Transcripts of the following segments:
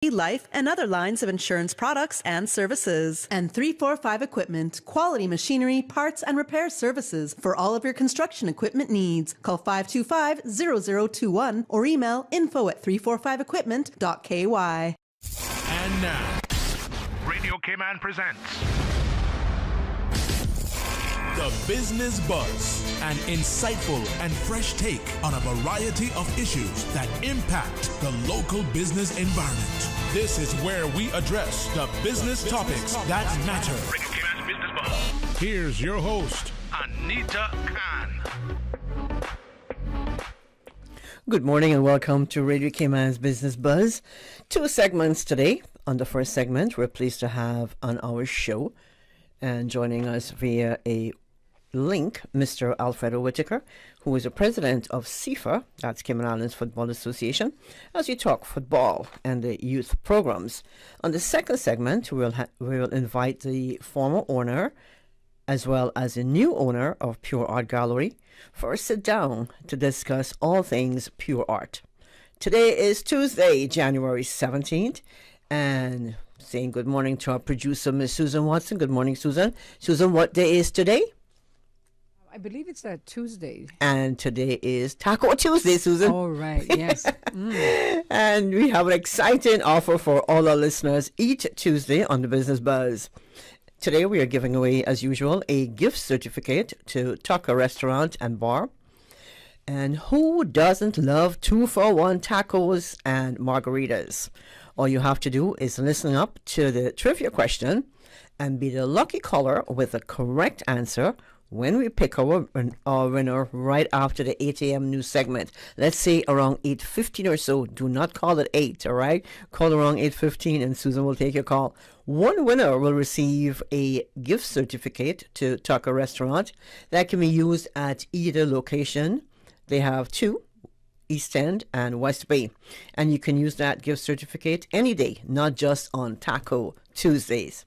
life, and other lines of insurance products and services. And 345 Equipment, quality machinery, parts, and repair services for all of your construction equipment needs. Call 525-0021 or email info@345equipment.ky. And now, Radio Cayman presents The Business Buzz, an insightful and fresh take on a variety of issues that impact the local business environment. This is where we address the business topics that matter. Radio Cayman's Business Buzz. Here's your host, Anita Khan. Good morning and welcome to Radio Cayman's Business Buzz. 2 segments today. On the first segment, we're pleased to have on our show and joining us via a link, Mr. Alfredo Whitaker, who is the president of CIFA, that's Cayman Islands Football Association, as we talk football and the youth programs. On the second segment, we will invite the former owner as well as the new owner of Pure Art Gallery for a sit down to discuss all things pure art. Today is Tuesday, January 17th, and saying good morning to our producer, Miss Susan Watson. Good morning, Susan. Susan, what day is today? I believe it's a Tuesday. And today is Taco Tuesday, Susan. Oh, right, yes. And we have an exciting offer for all our listeners each Tuesday on the Business Buzz. Today we are giving away, as usual, a gift certificate to Tucker Restaurant and Bar. And who doesn't love 2-for-1 tacos and margaritas? All you have to do is listen up to the trivia question and be the lucky caller with the correct answer when we pick our winner right after the 8 a.m. news segment. Let's say around 8:15 or so. Do not call at 8, all right? Call around 8:15 and Susan will take your call. One winner will receive a gift certificate to Tucker Restaurant that can be used at either location. They have 2, East End and West Bay. And you can use that gift certificate any day, not just on Taco Tuesdays.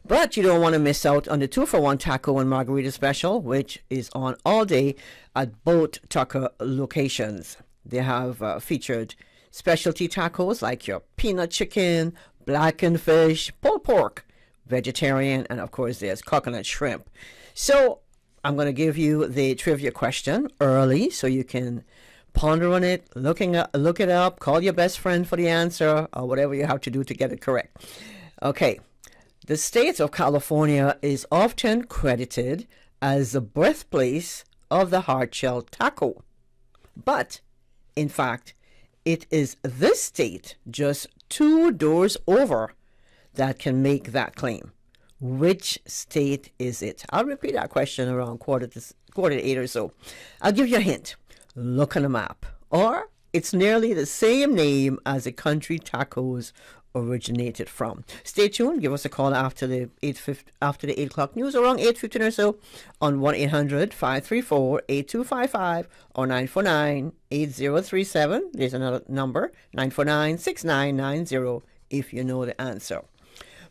But you don't want to miss out on the 2-for-1 taco and margarita special, which is on all day at both Tucker locations. They have featured specialty tacos like your peanut chicken, blackened fish, pulled pork, vegetarian, and of course there's coconut shrimp. So I'm going to give you the trivia question early so you can ponder on it, look it up, call your best friend for the answer, or whatever you have to do to get it correct. Okay, the state of California is often credited as the birthplace of the hard-shell taco. But, in fact, it is this state just 2 doors over that can make that claim. Which state is it? I'll repeat that question around quarter to 8 or so. I'll give you a hint. Look on the map. Or it's nearly the same name as the country tacos originated from. Stay tuned. Give us a call after the 8 o'clock news, around 8:15 or so, on 1-800-534-8255 or 949-8037. There's another number, 949-6990, if you know the answer.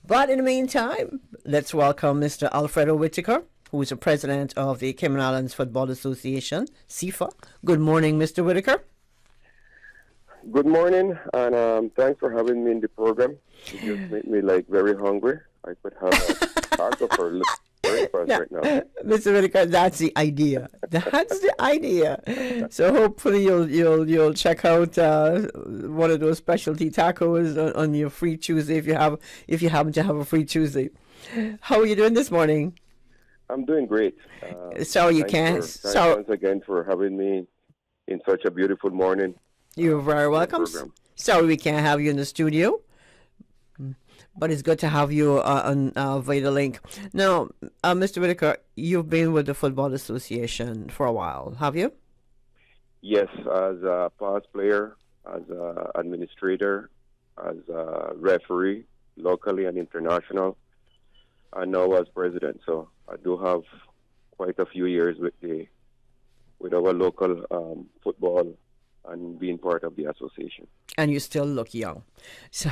But in the meantime, let's welcome Mr. Alfredo Whitaker, who is the president of the Cayman Islands Football Association, CIFA. Good morning, Mr. Whitaker. Good morning, and thanks for having me in the program. You just made me very hungry. I could have a taco for breakfast right now. Mr. Whitaker, that's the idea. That's the idea. So hopefully you'll check out one of those specialty tacos on your free Tuesday if you happen to have a free Tuesday. How are you doing this morning? I'm doing great. Thanks once again for having me in such a beautiful morning. You're very welcome. Sorry we can't have you in the studio, but it's good to have you via the link. Now, Mr. Whitaker, you've been with the Football Association for a while, have you? Yes, as a past player, as an administrator, as a referee, locally and international, and now as president. So I do have quite a few years with our local football and being part of the association. And you still look young. So,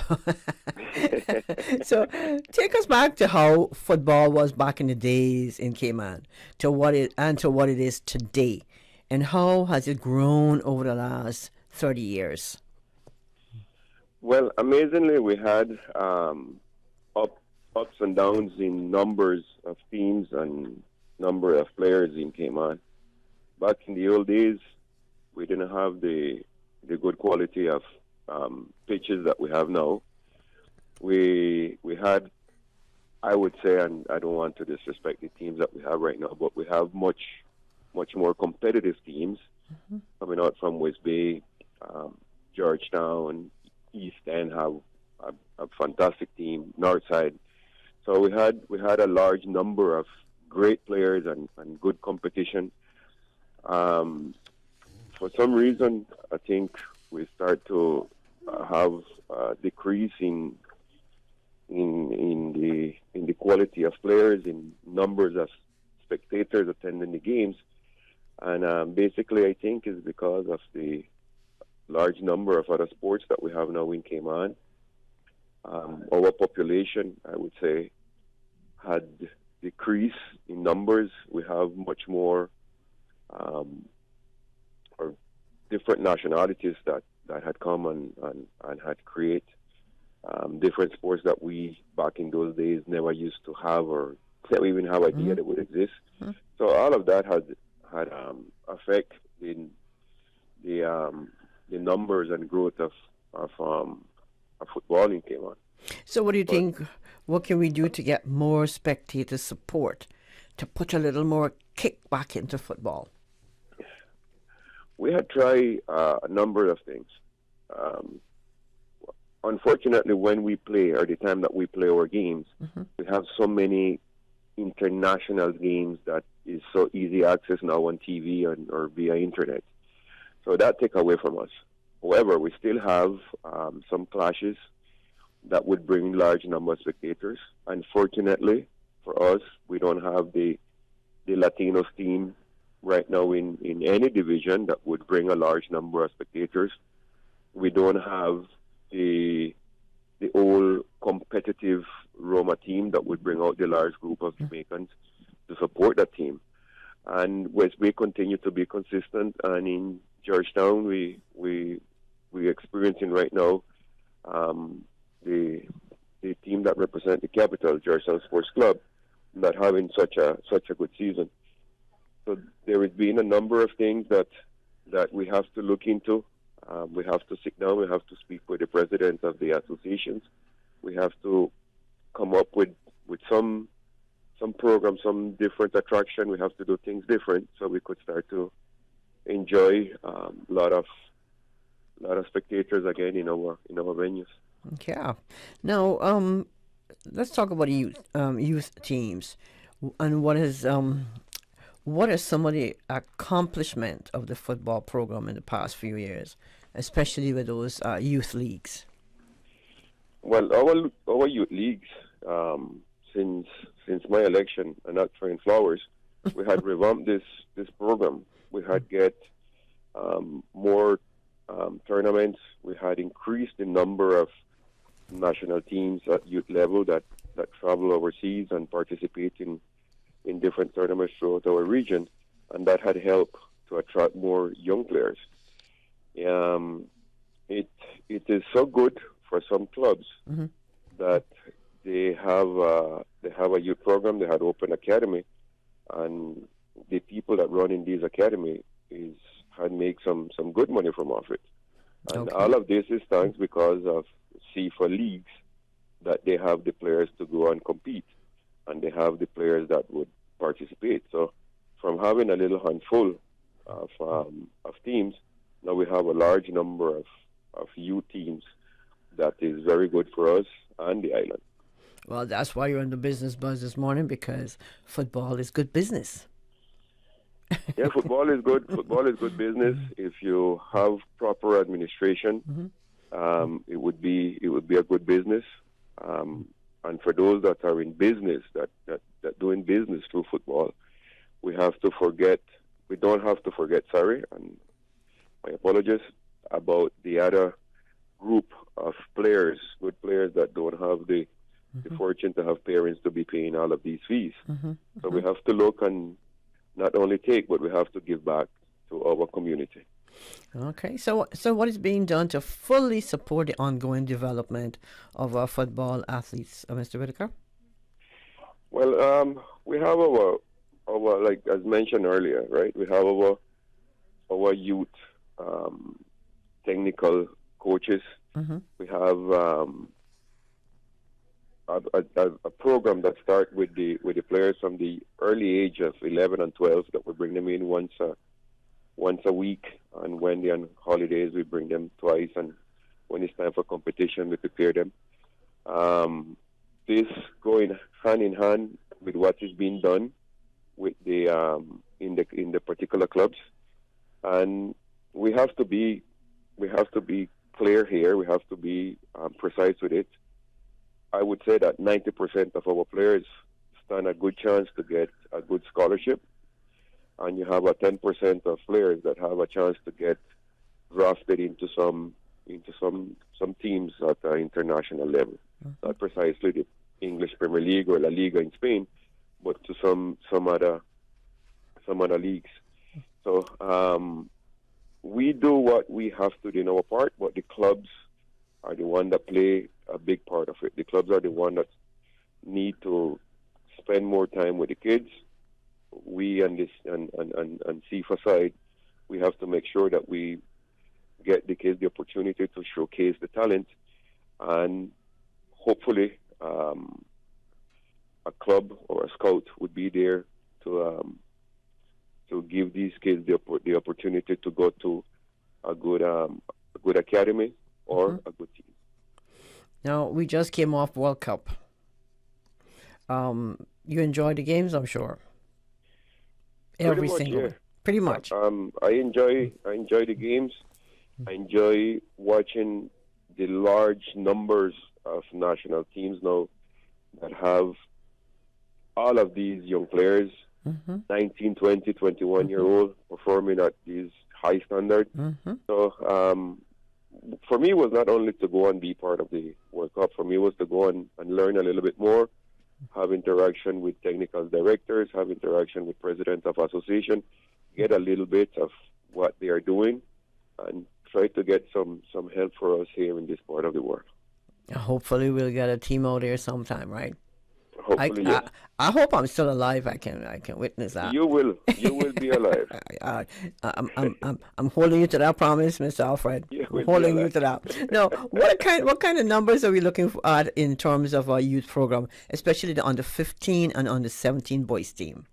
so take us back to how football was back in the days in Cayman, to what it is today, and how has it grown over the last 30 years? Well, amazingly, we had up, ups and downs in numbers of teams and number of players in came on. Back in the old days, we didn't have the good quality of pitches that we have now. We had, I would say, and I don't want to disrespect the teams that we have right now, but we have much more competitive teams coming out from West Bay, Georgetown, East End have a fantastic team, Northside. So we had a large number of great players and good competition. For some reason, I think we start to have a decrease in the quality of players, in numbers of spectators attending the games, and basically I think is because of the large number of other sports that we have now in Cayman. Our population, I would say, had decreased in numbers. We have much more or different nationalities that had come and had create different sports that we back in those days never used to have or never even have idea that would exist. So all of that had affect in the numbers and growth of football in Cayman. So what do you think, what can we do to get more spectator support, to put a little more kick back into football? We had tried a number of things. Unfortunately, when we play, or the time that we play our games, we have so many international games that is so easy access now on TV or via internet. So that take away from us. However, we still have some clashes that would bring large number of spectators. Unfortunately, for us, we don't have the Latinos team right now in any division that would bring a large number of spectators. We don't have the old competitive Roma team that would bring out the large group of Jamaicans to support that team. And West Bay continue to be consistent, and in Georgetown, we experiencing right now the team that represent the capital, Georgetown Sports Club, not having such a good season. So there has been a number of things that we have to look into. We have to sit down. We have to speak with the presidents of the associations. We have to come up with some program, some different attraction. We have to do things different so we could start to enjoy a lot of spectators again in our venues. Yeah. Now, let's talk about youth teams, and what are some of the accomplishment of the football program in the past few years, especially with those youth leagues? Well, our youth leagues, since my election, and not throwing flowers, we had revamped this program. We had get more tournaments. We had increased the number of national teams at youth level that travel overseas and participate in different tournaments throughout our region, and that had helped to attract more young players. It is so good for some clubs that they have a youth program. They had open academy, and the people that run in these academy had made some good money from off it. And all of this is thanks because of CFA leagues, that they have the players to go and compete, and they have the players that would participate. So from having a little handful of teams, now we have a large number of youth teams that is very good for us and the island. Well, that's why you're on the Business Buzz this morning, because football is good business. Yeah, football is good. Football is good business. If you have proper administration, it would be a good business. And for those that are in business, that doing business through football, we don't have to forget, and my apologies, about the other group of players, good players that don't have the fortune to have parents to be paying all of these fees. So we have to look and not only take, but we have to give back to our community. Okay, so what is being done to fully support the ongoing development of our football athletes, Mr. Whitaker? Well, we have our like as mentioned earlier, right? We have our youth technical coaches. Mm-hmm. We have a program that starts with the players from the early age of 11 and 12 that we bring them in once a week, and when they're on holidays we bring them twice, and when it's time for competition we prepare them. This going hand in hand with what is being done with the in the particular clubs, and we have to be clear here. We have to be precise with it. I would say that 90% of our players stand a good chance to get a good scholarship, and you have a 10% of players that have a chance to get drafted into some teams at the international level. Mm-hmm. Not precisely the English Premier League or La Liga in Spain, but to some other leagues. So we do what we have to do in our part, but the clubs are the one that play a big part of it. The clubs are the one that need to spend more time with the kids. We and CIFA side, we have to make sure that we get the kids the opportunity to showcase the talent, and hopefully a club or a scout would be there to give these kids the opportunity to go to a good academy or a good team. Now, we just came off World Cup. You enjoyed the games, I'm sure. Every single one. Pretty much. I enjoy the games. I enjoy watching the large numbers of national teams now that have all of these young players, 19, 20, 21-year-old, performing at these high standards. So for me, it was not only to go and be part of the World Cup. For me, it was to go and learn a little bit more, have interaction with technical directors, have interaction with presidents of association, get a little bit of what they are doing, and try to get some help for us here in this part of the world. Hopefully we'll get a team out there sometime, right? Hopefully, yes. I hope I'm still alive. I can witness that. You will be alive. I'm holding you to that promise, Mr. Alfred. I'm holding you to that. Now, what kind of numbers are we looking at in terms of our youth program, especially the under 15 and under 17 boys team?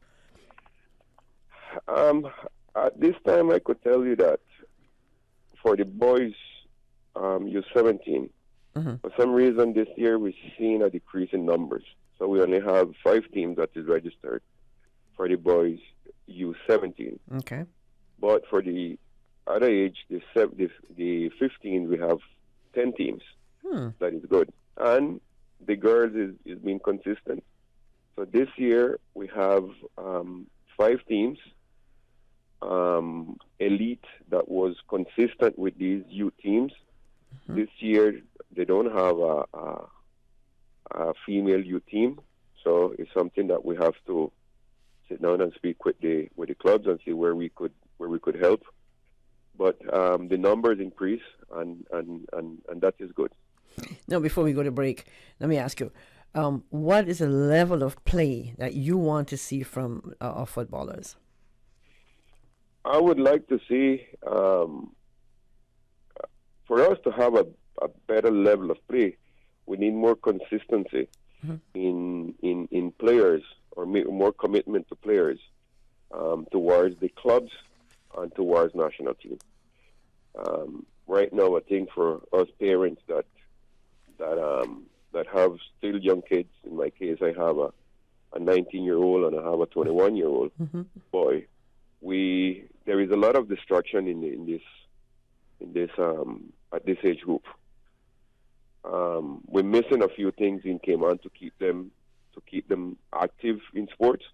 At this time, I could tell you that for the boys, you're 17. For some reason, this year we've seen a decrease in numbers. So we only have 5 teams that is registered for the boys U17. Okay. But for the other age, the 15s, we have 10 teams. That is good. And the girls is being consistent. So this year we have 5 teams. Elite that was consistent with these youth teams. This year they don't have a female youth team, so it's something that we have to sit down and speak with the clubs and see where we could help. But the numbers increase, and that is good. Now, before we go to break, let me ask you, what is the level of play that you want to see from our footballers? I would like to see, for us to have a better level of play, we need more consistency in players, or more commitment to players towards the clubs and towards national team. Right now, I think for us parents that have still young kids, in my case, I have a 19-year-old and I have a 21-year-old boy. There is a lot of distraction in this at this age group. We're missing a few things in Cayman to keep them active in sports.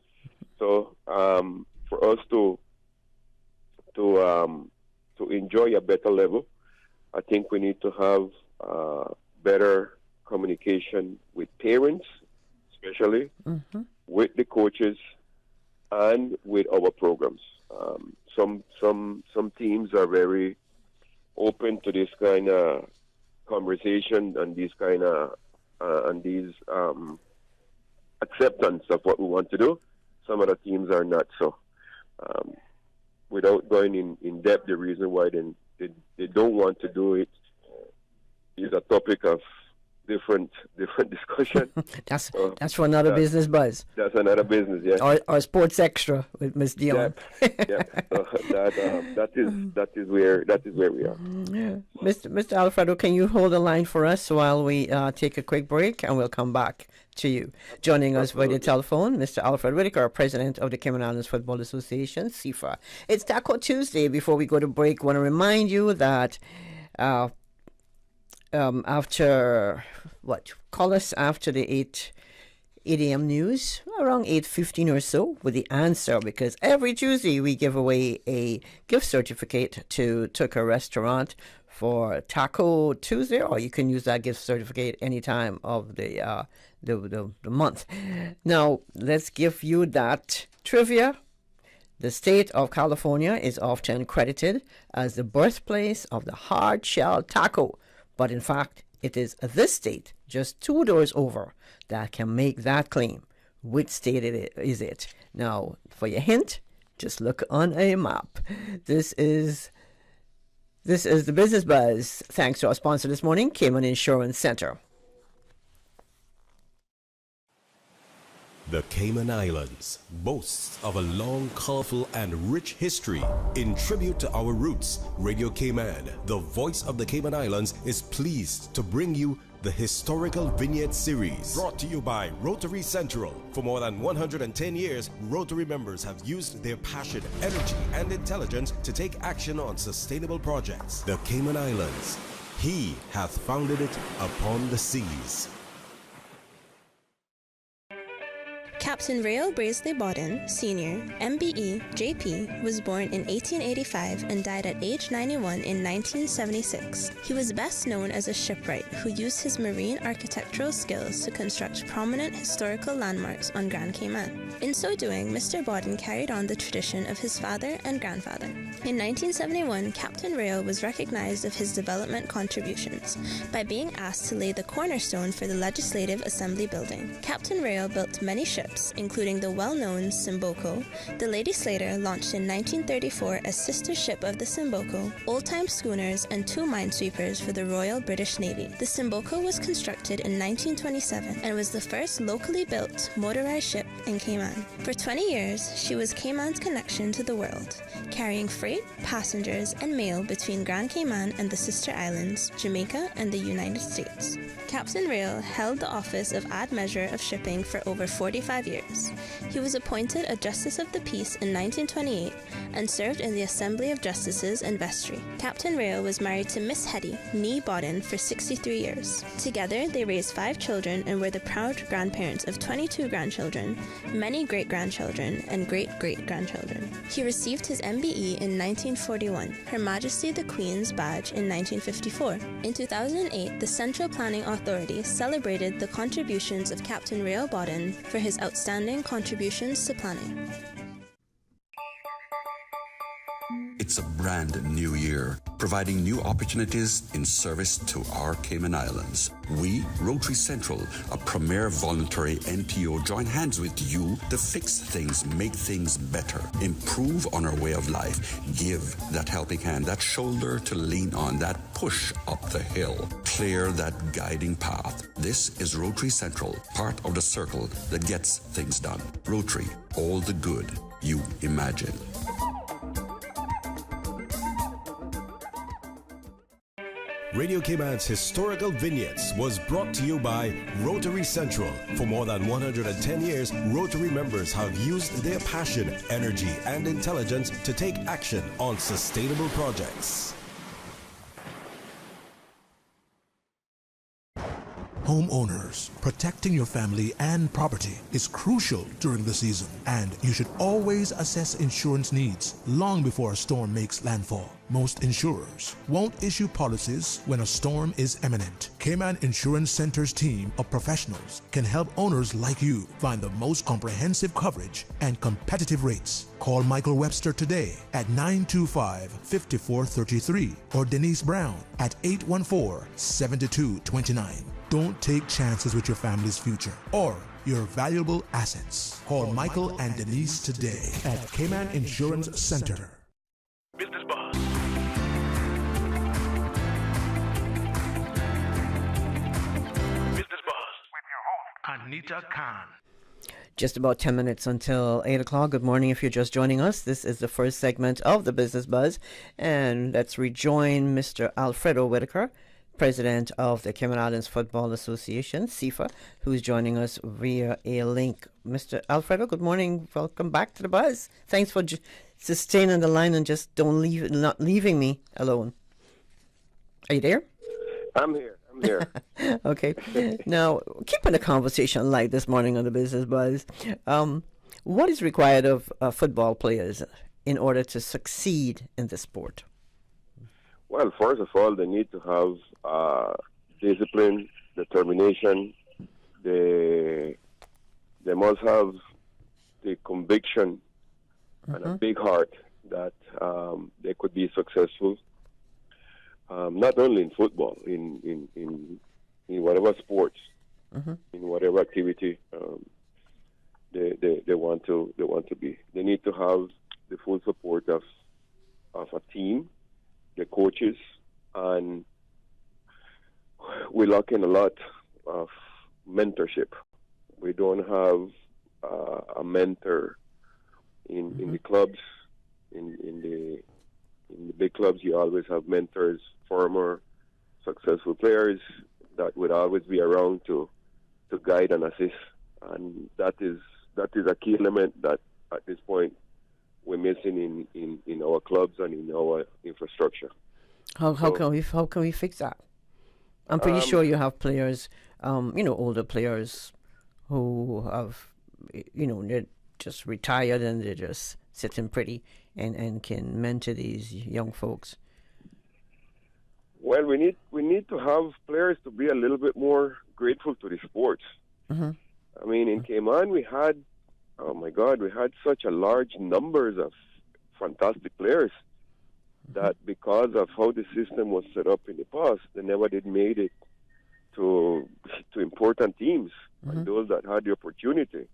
So for us to enjoy a better level, I think we need to have better communication with parents, especially with the coaches, and with our programs. some teams are very open to this kind of conversation and these kind of acceptance of what we want to do. Some of the teams are not. So, without going in depth, the reason why they don't want to do it is a topic of different discussion. that's for another business buzz. That's another business, yeah. Or Sports Extra with Miss Dion. Yeah. So that is where we are. Yeah. Mr. Alfredo, can you hold the line for us while we take a quick break, and we'll come back to you. Joining us by the telephone, Mr. Alfred Whitaker, President of the Cayman Islands Football Association, CIFA. It's Taco Tuesday. Before we go to break, I want to remind you that call us after the 8 a.m. news, around 8:15 or so, with the answer, because every Tuesday we give away a gift certificate to Tucker Restaurant for Taco Tuesday, or you can use that gift certificate any time of the month. Now, let's give you that trivia. The state of California is often credited as the birthplace of the hard-shell taco, but in fact, it is this state, just 2 doors over, that can make that claim. Which state is it? Now, for your hint, just look on a map. This is the Business Buzz, thanks to our sponsor this morning, Cayman Insurance Center. The Cayman Islands boasts of a long, colorful, and rich history. In tribute to our roots, Radio Cayman, the voice of the Cayman Islands, is pleased to bring you the Historical Vignette Series, brought to you by Rotary Central. For more than 110 years, Rotary members have used their passion, energy, and intelligence to take action on sustainable projects. The Cayman Islands, he hath founded it upon the seas. Captain Rael Brazeley Bodden, Sr., MBE, JP, was born in 1885 and died at age 91 in 1976. He was best known as a shipwright who used his marine architectural skills to construct prominent historical landmarks on Grand Cayman. In so doing, Mr. Bodden carried on the tradition of his father and grandfather. In 1971, Captain Rael was recognized of his development contributions by being asked to lay the cornerstone for the Legislative Assembly building. Captain Rael built many ships, including the well-known Simboko, the Lady Slater, launched in 1934 as sister ship of the Simboko, old-time schooners, and 2 minesweepers for the Royal British Navy. The Simboko was constructed in 1927 and was the first locally built motorized ship in Cayman. For 20 years, she was Cayman's connection to the world, carrying freight, passengers, and mail between Grand Cayman and the sister islands, Jamaica and the United States. Captain Rael held the office of Ad Measure of Shipping for over 45 years. He was appointed a Justice of the Peace in 1928 and served in the Assembly of Justices and Vestry. Captain Rael was married to Miss Hetty, nee Bodden, for 63 years. Together, they raised 5 children and were the proud grandparents of 22 grandchildren, many great-grandchildren, and great-great-grandchildren. He received his MBE in 1941, Her Majesty the Queen's Badge in 1954. In 2008, the Central Planning Authority celebrated the contributions of Captain Rael Bodden for his outstanding contributions to planning. It's a brand new year, providing new opportunities in service to our Cayman Islands. We, Rotary Central, a premier voluntary NPO, join hands with you to fix things, make things better, improve on our way of life, give that helping hand, that shoulder to lean on, that push up the hill, clear that guiding path. This is Rotary Central, part of the circle that gets things done. Rotary, all the good you imagine. Radio Cayman's Historical Vignettes was brought to you by Rotary Central. For more than 110 years, Rotary members have used their passion, energy, and intelligence to take action on sustainable projects. Homeowners, protecting your family and property is crucial during the season, and you should always assess insurance needs long before a storm makes landfall. Most insurers won't issue policies when a storm is imminent. Cayman Insurance Center's team of professionals can help owners like you find the most comprehensive coverage and competitive rates. Call Michael Webster today at 925-5433 or Denise Brown at 814-7229. Don't take chances with your family's future or your valuable assets. Call Michael and Denise today at Cayman Insurance Center. Business Buzz. Business Buzz with your host, Anita Khan. Just about 10 minutes until 8 o'clock. Good morning if you're just joining us. This is the first segment of the Business Buzz. And let's rejoin Mr. Alfredo Whitaker, President of the Cayman Islands Football Association, CIFA, who's joining us via a link. Mr. Alfredo, good morning. Welcome back to the Buzz. Thanks for sustaining the line and just not leaving me alone. Are you there? I'm here. Okay. Now, keeping the conversation light this morning on the Business Buzz, what is required of football players in order to succeed in the sport? Well, first of all, they need to have discipline, determination. They must have the conviction and a big heart that they could be successful. Not only in football, in whatever sports, in whatever activity they want to be. They need to have the full support of a team, the coaches, and we lack in a lot of mentorship. We don't have a mentor in the clubs. In the big clubs, you always have mentors, former successful players that would always be around to guide and assist, and that is a key element that at this point we're missing in our clubs and in our infrastructure. How can we fix that? I'm pretty sure you have players, older players who have, they're just retired and they're just sitting pretty and can mentor these young folks. Well, we need to have players to be a little bit more grateful to the sport. I mean, in Cayman, we had such a large numbers of fantastic players that because of how the system was set up in the past, they never did made it to important teams. And those that had the opportunity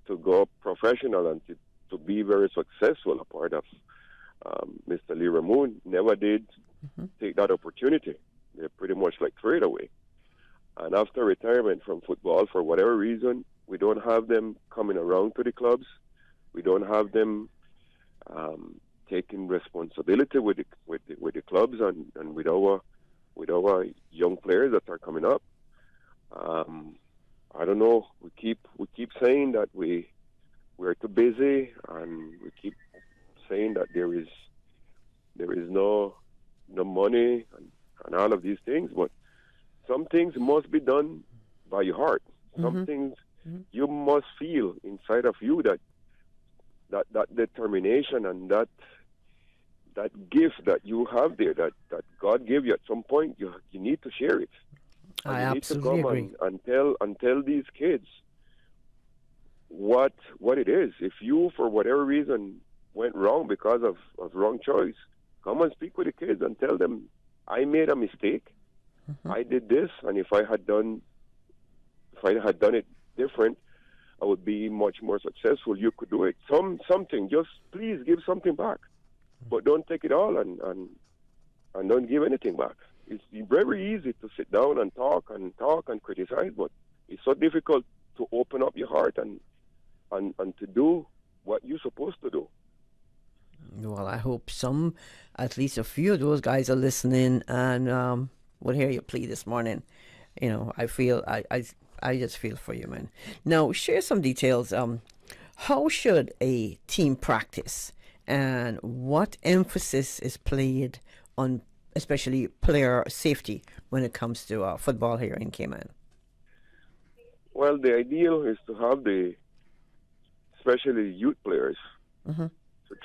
to go professional and to be very successful, a part of Mr. Lee Ramon, never did take that opportunity. They pretty much trade away. And after retirement from football, for whatever reason, we don't have them coming around to the clubs. We don't have them taking responsibility with the clubs and with our young players that are coming up. I don't know. We keep saying that we're too busy, and we keep saying that there is no money and all of these things. But some things must be done by your heart. Some things you must feel inside of you that determination and that gift that you have there that God gave you at some point. You need to share it. I you absolutely need to agree. and tell these kids what it is. If you, for whatever reason, went wrong because of wrong choice, come and speak with the kids and tell them, I made a mistake. I did this, and if I had done it different, I would be much more successful. You could do it. Something. Just please give something back, but don't take it all and don't give anything back. It's very easy to sit down and talk and criticize, but it's so difficult to open up your heart and to do what you're supposed to do. Well, I hope at least a few of those guys are listening and will hear your plea this morning. I just feel for you, man. Now, share some details. How should a team practice, and what emphasis is played on, especially player safety, when it comes to football here in Cayman? Well, the ideal is to have especially youth players, to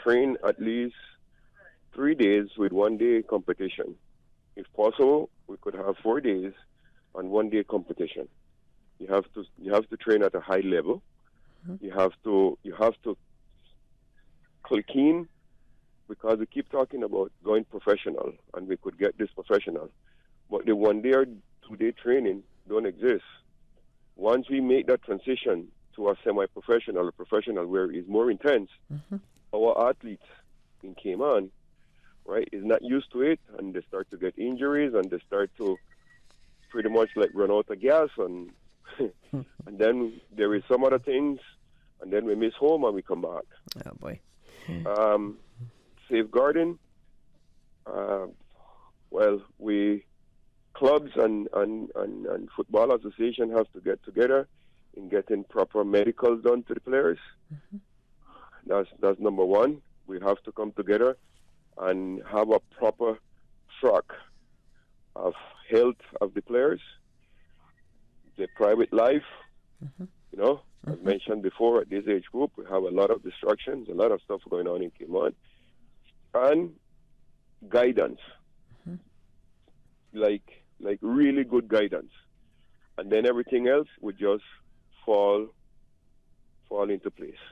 train at least 3 days with 1 day competition. If possible, we could have 4 days and 1 day competition. You have to train at a high level. You have to click in, because we keep talking about going professional, and we could get this professional, but the 1 day or 2 day training don't exist. Once we make that transition to a semi-professional or professional where it's more intense, our athletes in Cayman, right, is not used to it, and they start to get injuries, and they start to pretty much like run out of gas, and and then there is some other things, and then we miss home and we come back. Oh boy. Safeguarding. Well, clubs and football association have to get together in getting proper medicals done to the players. That's number one. We have to come together and have a proper track of health of the players, their private life. As mentioned before, at this age group, we have a lot of distractions, a lot of stuff going on in Cayman, and guidance, like really good guidance, and then everything else would just fall into place.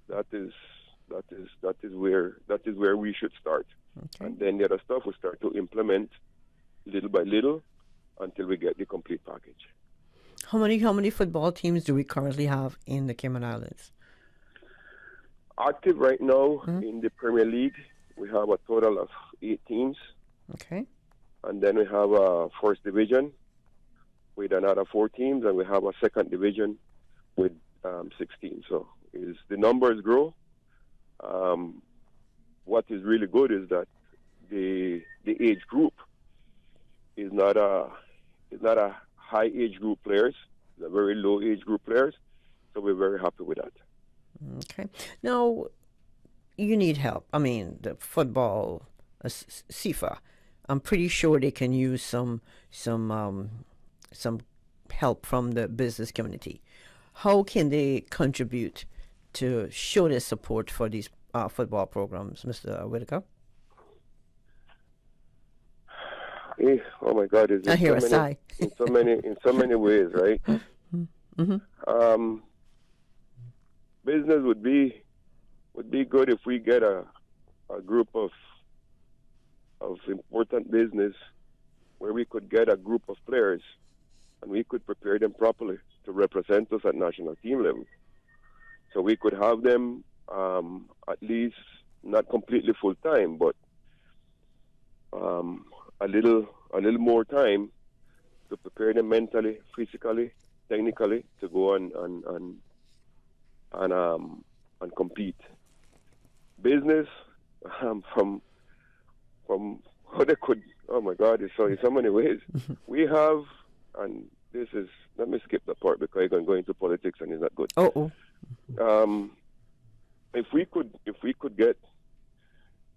That is where we should start, and then the other stuff we start to implement little by little until we get the complete package. How many football teams do we currently have in the Cayman Islands? Active right now in the Premier League, we have a total of 8 teams. Okay. And then we have a first division with another 4 teams, and we have a second division with 16. So the numbers grow. What is really good is that the age group is not a high age group players. They're very low age group players. So we're very happy with that. Okay. Now, you need help. I mean, the football, CIFA, I'm pretty sure they can use some help from the business community. How can they contribute to show their support for these football programs, Mr. Whitaker? Oh my God! I hear a sigh. in so many ways, right? Business would be good if we get a group of important business where we could get a group of players and we could prepare them properly to represent us at national team level. So we could have them at least not completely full time, but a little more time to prepare them mentally, physically, technically to go and compete. Business from how they could. Oh my God! In so many ways we have, and this is. Let me skip that part because I'm going into politics and it's not good. If we could get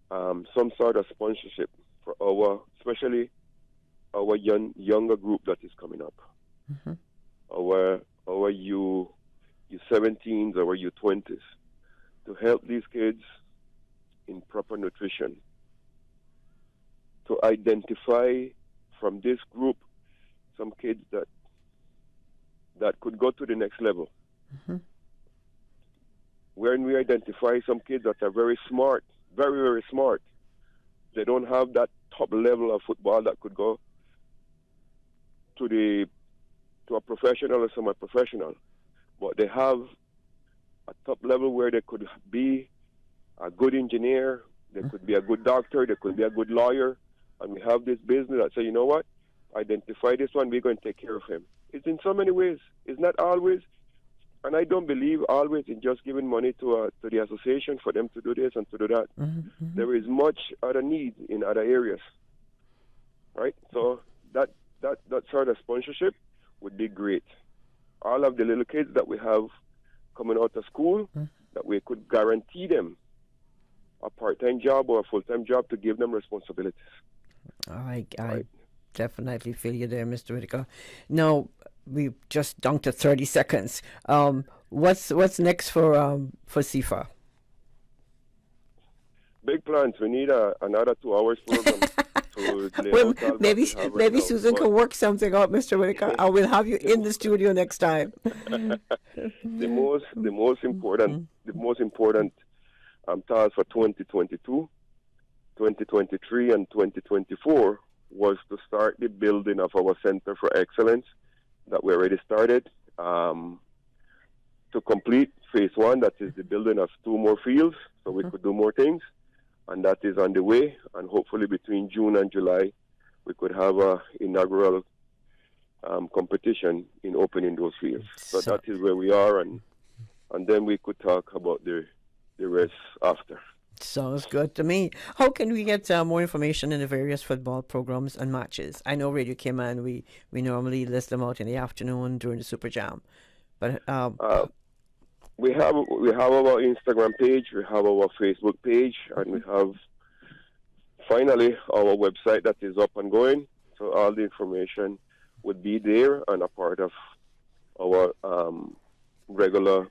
some sort of sponsorship for especially our younger group that is coming up, our U17s, our U20s, to help these kids in proper nutrition, to identify from this group some kids that could go to the next level. When we identify some kids that are very smart, very, very smart, they don't have that top level of football that could go to a professional or semi-professional, but they have a top level where they could be a good engineer, they could be a good doctor, they could be a good lawyer, and we have this business that say, you know what, identify this one, we're going to take care of him. It's in so many ways. It's not always, and I don't believe always in just giving money to the association for them to do this and to do that. There is much other need in other areas, right? So that sort of sponsorship would be great. All of the little kids that we have coming out of school, that we could guarantee them a part-time job or a full-time job to give them responsibilities. I Definitely feel you there, Mr. Whitaker. Now, we just down to 30 seconds. What's next for CIFA? Big plans. We need another 2 hours program. Well, maybe Susan can work something out, Mr. Whitaker. I will have you in the studio next time. the most important task for 2022, 2023, and 2024 was to start the building of our Center for Excellence that we already started. To complete phase one, that is the building of 2 more fields, so we could do more things. And that is on the way. And hopefully between June and July, we could have an inaugural competition in opening those fields. So that is where we are, and then we could talk about the rest after. Sounds good to me. How can we get more information in the various football programs and matches? I know Radio Cayman, we normally list them out in the afternoon during the Super Jam. But we have our Instagram page, we have our Facebook page, and we have finally our website that is up and going. So all the information would be there and a part of our regular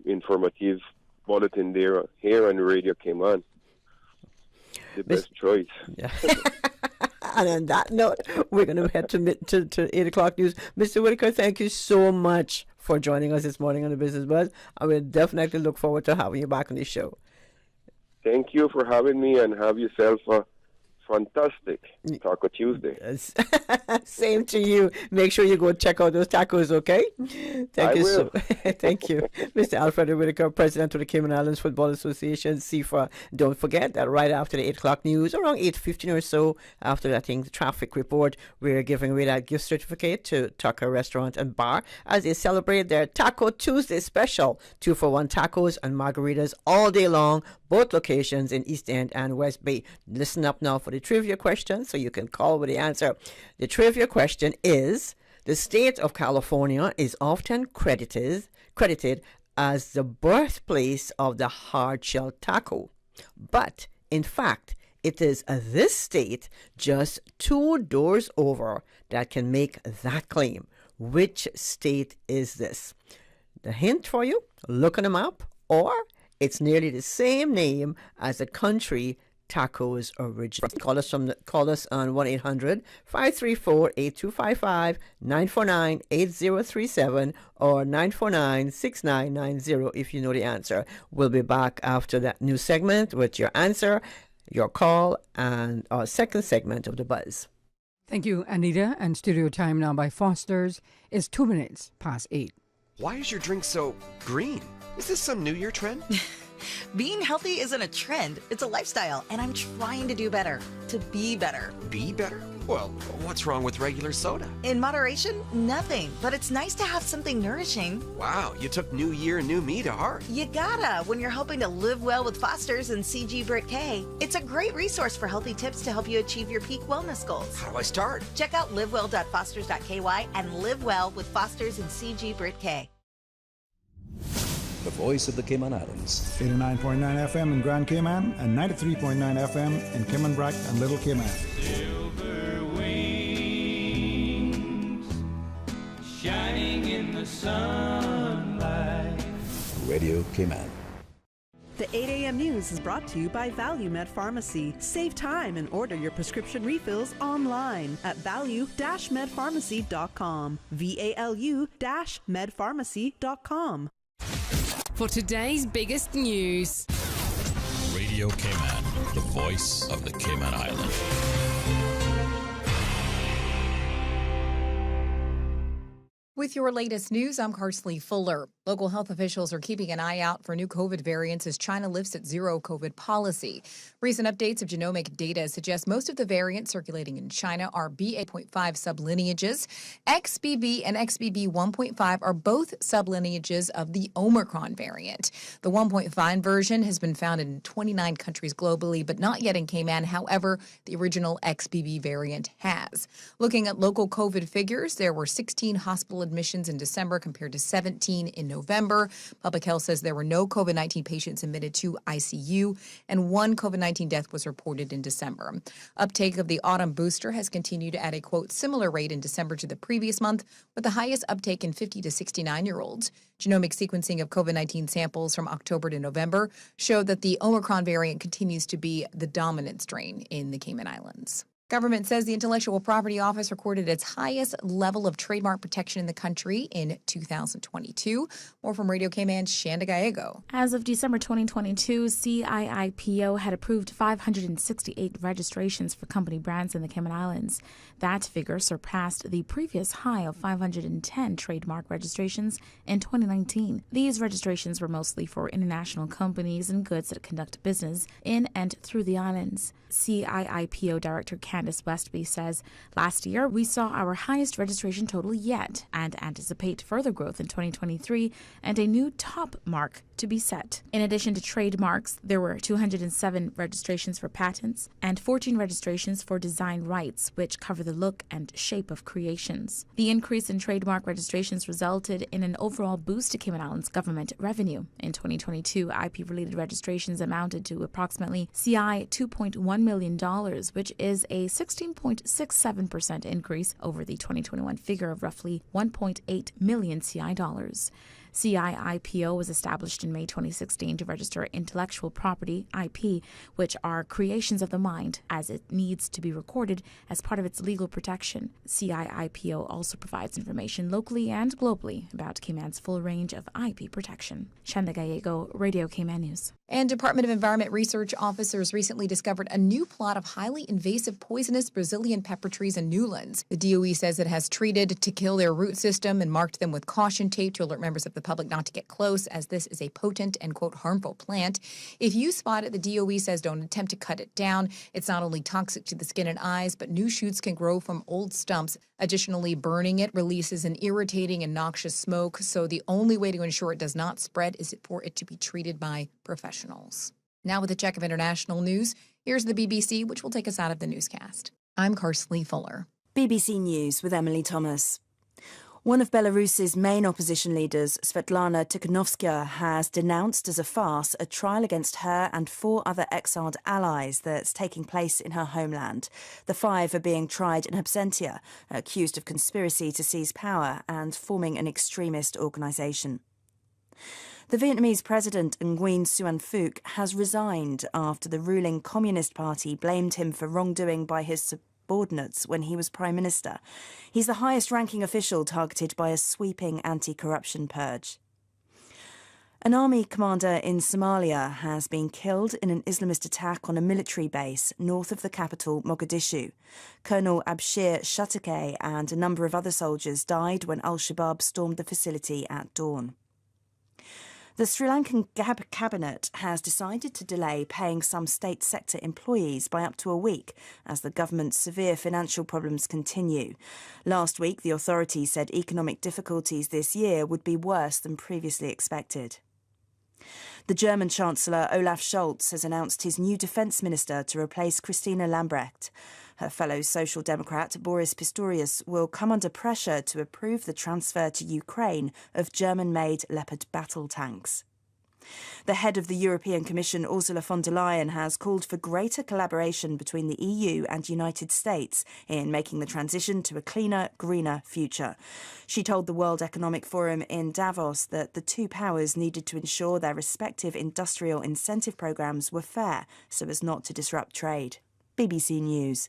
informative bulletin there here on Radio Cayman. The best choice. Yeah. And on that note, we're going to head to 8 o'clock news. Mr. Whitaker, thank you so much for joining us this morning on the Business Buzz. I will definitely look forward to having you back on the show. Thank you for having me, and have yourself a fantastic Taco Tuesday. Same to you. Make sure you go check out those tacos, okay? Thank you. Thank you. Mr. Alfred Whitaker, President of the Cayman Islands Football Association, CIFA. Don't forget that right after the 8 o'clock news, around 8:15 or so, after that the traffic report, we're giving away that gift certificate to Tucker Restaurant and Bar as they celebrate their Taco Tuesday special. 2-for-1 tacos and margaritas all day long, both locations in East End and West Bay. Listen up now for the trivia question, so you can call with the answer. The trivia question is: the state of California is often credited as the birthplace of the hard-shell taco, but in fact, it is this state just 2 doors over that can make that claim. Which state is this? The hint for you: look on the map, or it's nearly the same name as the country tacos originate. Call us on 1-800-534-8255, 949-8037, or 949-6990 if you know the answer. We'll be back after that new segment with your answer, your call, and our second segment of the Buzz. Thank you, Anita. And studio time now by Foster's is 2 minutes past 8. Why is your drink so green? Is this some New Year trend? Being healthy isn't a trend, it's a lifestyle, and I'm trying to do better, to be better. Be better? Well, what's wrong with regular soda? In moderation, nothing, but it's nice to have something nourishing. Wow, you took New Year, New Me to heart. You gotta when you're helping to live well with Foster's and CG Brit K. It's a great resource for healthy tips to help you achieve your peak wellness goals. How do I start? Check out livewell.fosters.ky and live well with Foster's and CG Brit K. The voice of the Cayman Islands. 89.9 FM in Grand Cayman and 93.9 FM in Cayman Brac and Little Cayman. Silver wings shining in the sunlight. Radio Cayman. The 8 a.m. news is brought to you by ValueMed Pharmacy. Save time and order your prescription refills online at value-medpharmacy.com. VALU-medpharmacy.com. For today's biggest news. Radio Cayman, the voice of the Cayman Islands. With your latest news, I'm Carsley Fuller. Local health officials are keeping an eye out for new COVID variants as China lifts its zero COVID policy. Recent updates of genomic data suggest most of the variants circulating in China are BA.5 sublineages. XBB and XBB 1.5 are both sublineages of the Omicron variant. The 1.5 version has been found in 29 countries globally, but not yet in Cayman. However, the original XBB variant has. Looking at local COVID figures, there were 16 hospital admissions in December compared to 17 in November. Public Health says there were no COVID-19 patients admitted to ICU, and one COVID-19 death was reported in December. Uptake of the autumn booster has continued at a, quote, similar rate in December to the previous month, with the highest uptake in 50 to 69-year-olds. Genomic sequencing of COVID-19 samples from October to November showed that the Omicron variant continues to be the dominant strain in the Cayman Islands. Government says the Intellectual Property Office recorded its highest level of trademark protection in the country in 2022. More from Radio Cayman's Shanda Gallego. As of December 2022, CIIPO had approved 568 registrations for company brands in the Cayman Islands. That figure surpassed the previous high of 510 trademark registrations in 2019. These registrations were mostly for international companies and goods that conduct business in and through the islands. CIIPO Director Candice Westby says, last year we saw our highest registration total yet and anticipate further growth in 2023 and a new top mark to be set. In addition to trademarks, there were 207 registrations for patents and 14 registrations for design rights, which cover the look and shape of creations. The increase in trademark registrations resulted in an overall boost to Cayman Islands government revenue. In 2022, IP-related registrations amounted to approximately CI $2.1 million, which is a 16.67% increase over the 2021 figure of roughly 1.8 million CI dollars. CIIPO was established in May 2016 to register intellectual property, IP, which are creations of the mind, as it needs to be recorded as part of its legal protection. CIIPO also provides information locally and globally about Cayman's full range of IP protection. Shanda Gallego, Radio Cayman News. And Department of Environment research officers recently discovered a new plot of highly invasive poisonous Brazilian pepper trees in Newlands. The DOE says it has treated to kill their root system and marked them with caution tape to alert members of the public not to get close, as this is a potent and, quote, harmful plant. If you spot it, the DOE says don't attempt to cut it down. It's not only toxic to the skin and eyes, but new shoots can grow from old stumps. Additionally, burning it releases an irritating and noxious smoke, so the only way to ensure it does not spread is for it to be treated by professionals. Now with a check of international news, here's the BBC, which will take us out of the newscast. I'm Karsley Fuller. BBC News with Emily Thomas. One of Belarus's main opposition leaders, Svetlana Tikhanovskaya, has denounced as a farce a trial against her and 4 other exiled allies that's taking place in her homeland. The 5 are being tried in absentia, accused of conspiracy to seize power and forming an extremist organisation. The Vietnamese president Nguyen Xuan Phuc has resigned after the ruling Communist Party blamed him for wrongdoing by his subordinates when he was Prime Minister. He's the highest-ranking official targeted by a sweeping anti-corruption purge. An army commander in Somalia has been killed in an Islamist attack on a military base north of the capital, Mogadishu. Colonel Abshir Shatake and a number of other soldiers died when al-Shabaab stormed the facility at dawn. The Sri Lankan cabinet has decided to delay paying some state sector employees by up to a week as the government's severe financial problems continue. Last week, the authorities said economic difficulties this year would be worse than previously expected. The German Chancellor Olaf Scholz has announced his new defence minister to replace Christina Lambrecht. Her fellow Social Democrat Boris Pistorius will come under pressure to approve the transfer to Ukraine of German-made Leopard battle tanks. The head of the European Commission, Ursula von der Leyen, has called for greater collaboration between the EU and United States in making the transition to a cleaner, greener future. She told the World Economic Forum in Davos that the two powers needed to ensure their respective industrial incentive programmes were fair so as not to disrupt trade. BBC News.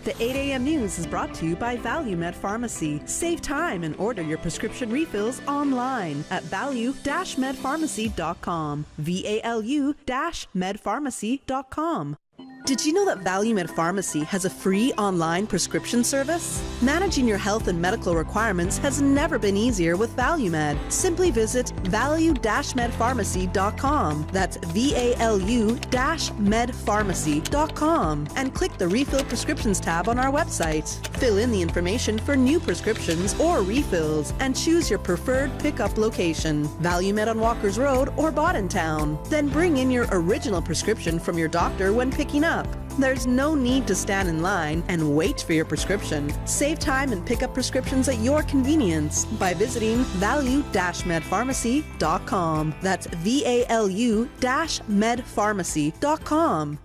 The 8 a.m. news is brought to you by ValueMed Pharmacy. Save time and order your prescription refills online at value-medpharmacy.com. VALU-medpharmacy.com. Did you know that ValueMed Pharmacy has a free online prescription service? Managing your health and medical requirements has never been easier with ValueMed. Simply visit value-medpharmacy.com. That's VALU-medpharmacy.com and click the Refill Prescriptions tab on our website. Fill in the information for new prescriptions or refills and choose your preferred pickup location. ValueMed on Walkers Road or Bodden Town. Then bring in your original prescription from your doctor when picking up. There's no need to stand in line and wait for your prescription. Save time and pick up prescriptions at your convenience by visiting value-medpharmacy.com. That's VALU-medpharmacy.com.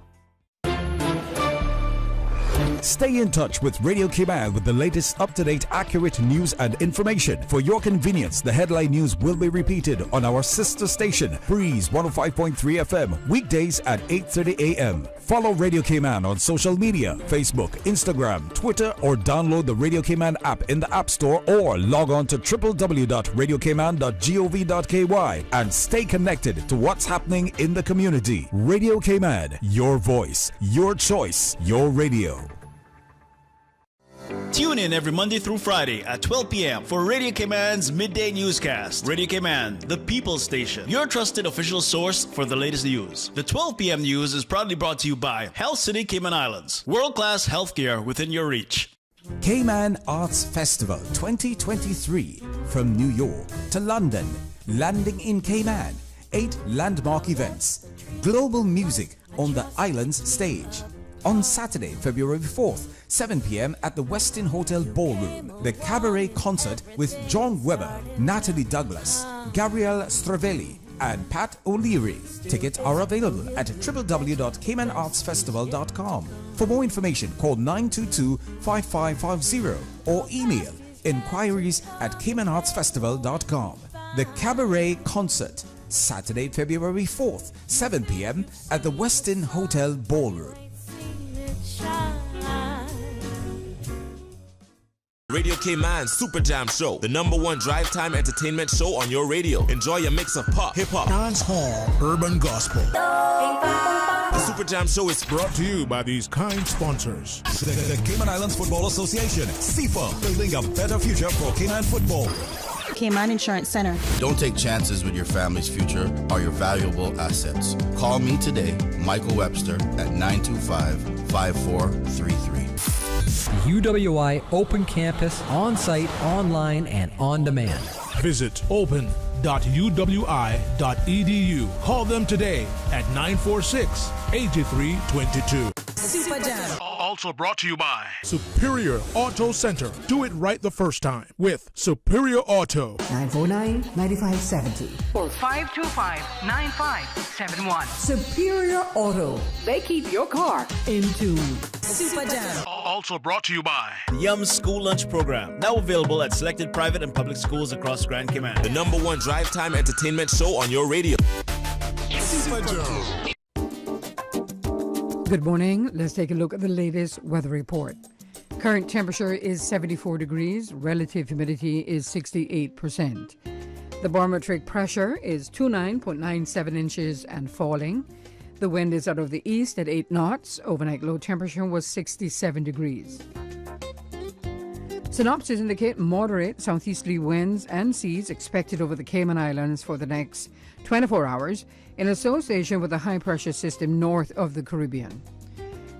Stay in touch with Radio Cayman with the latest up-to-date, accurate news and information. For your convenience, the headline news will be repeated on our sister station, Breeze 105.3 FM, weekdays at 8:30 a.m. Follow Radio Cayman on social media, Facebook, Instagram, Twitter, or download the Radio Cayman app in the App Store or log on to www.radiocayman.gov.ky and stay connected to what's happening in the community. Radio Cayman, your voice, your choice, your radio. Tune in every Monday through Friday at 12 p.m. for Radio Cayman's Midday Newscast. Radio Cayman, the People's Station, your trusted official source for the latest news. The 12 p.m. news is proudly brought to you by Health City Cayman Islands. World-class healthcare within your reach. Cayman Arts Festival 2023, from New York to London, landing in Cayman. 8 landmark events. Global music on the island's stage. On Saturday, February 4th, 7 p.m. at the Westin Hotel Ballroom. The Cabaret Concert with John Webber, Natalie Douglas, Gabrielle Stravelli, and Pat O'Leary. Tickets are available at www.caymanartsfestival.com. For more information, call 922-5550 or email inquiries@caymanartsfestival.com. The Cabaret Concert, Saturday, February 4th, 7 p.m. at the Westin Hotel Ballroom. Radio Cayman Super Jam Show, the #1 drive time entertainment show on your radio. Enjoy a mix of pop, hip-hop, dancehall, urban gospel. The Super Jam Show is brought to you by these kind sponsors. The Cayman Islands Football Association, CIFA, building a better future for Cayman football. Cayman Insurance Center. Don't take chances with your family's future or your valuable assets. Call me today, Michael Webster, at 925-5433. UWI Open Campus, on-site, online, and on demand. Visit open.uwi.edu. Call them today at 946-8322. Super Jam. Also brought to you by Superior Auto Center. Do it right the first time with Superior Auto. 949-9570 or 525-9571. Superior Auto. They keep your car in tune. Super Jam. Also brought to you by Yum School Lunch Program. Now available at selected private and public schools across Grand Cayman. The #1 drive time entertainment show on your radio. Super Jam. Good morning. Let's take a look at the latest weather report. Current temperature is 74 degrees. Relative humidity is 68%. The barometric pressure is 29.97 inches and falling. The wind is out of the east at 8 knots. Overnight low temperature was 67 degrees. Synopsis indicate moderate southeasterly winds and seas expected over the Cayman Islands for the next 24 hours in association with a high-pressure system north of the Caribbean.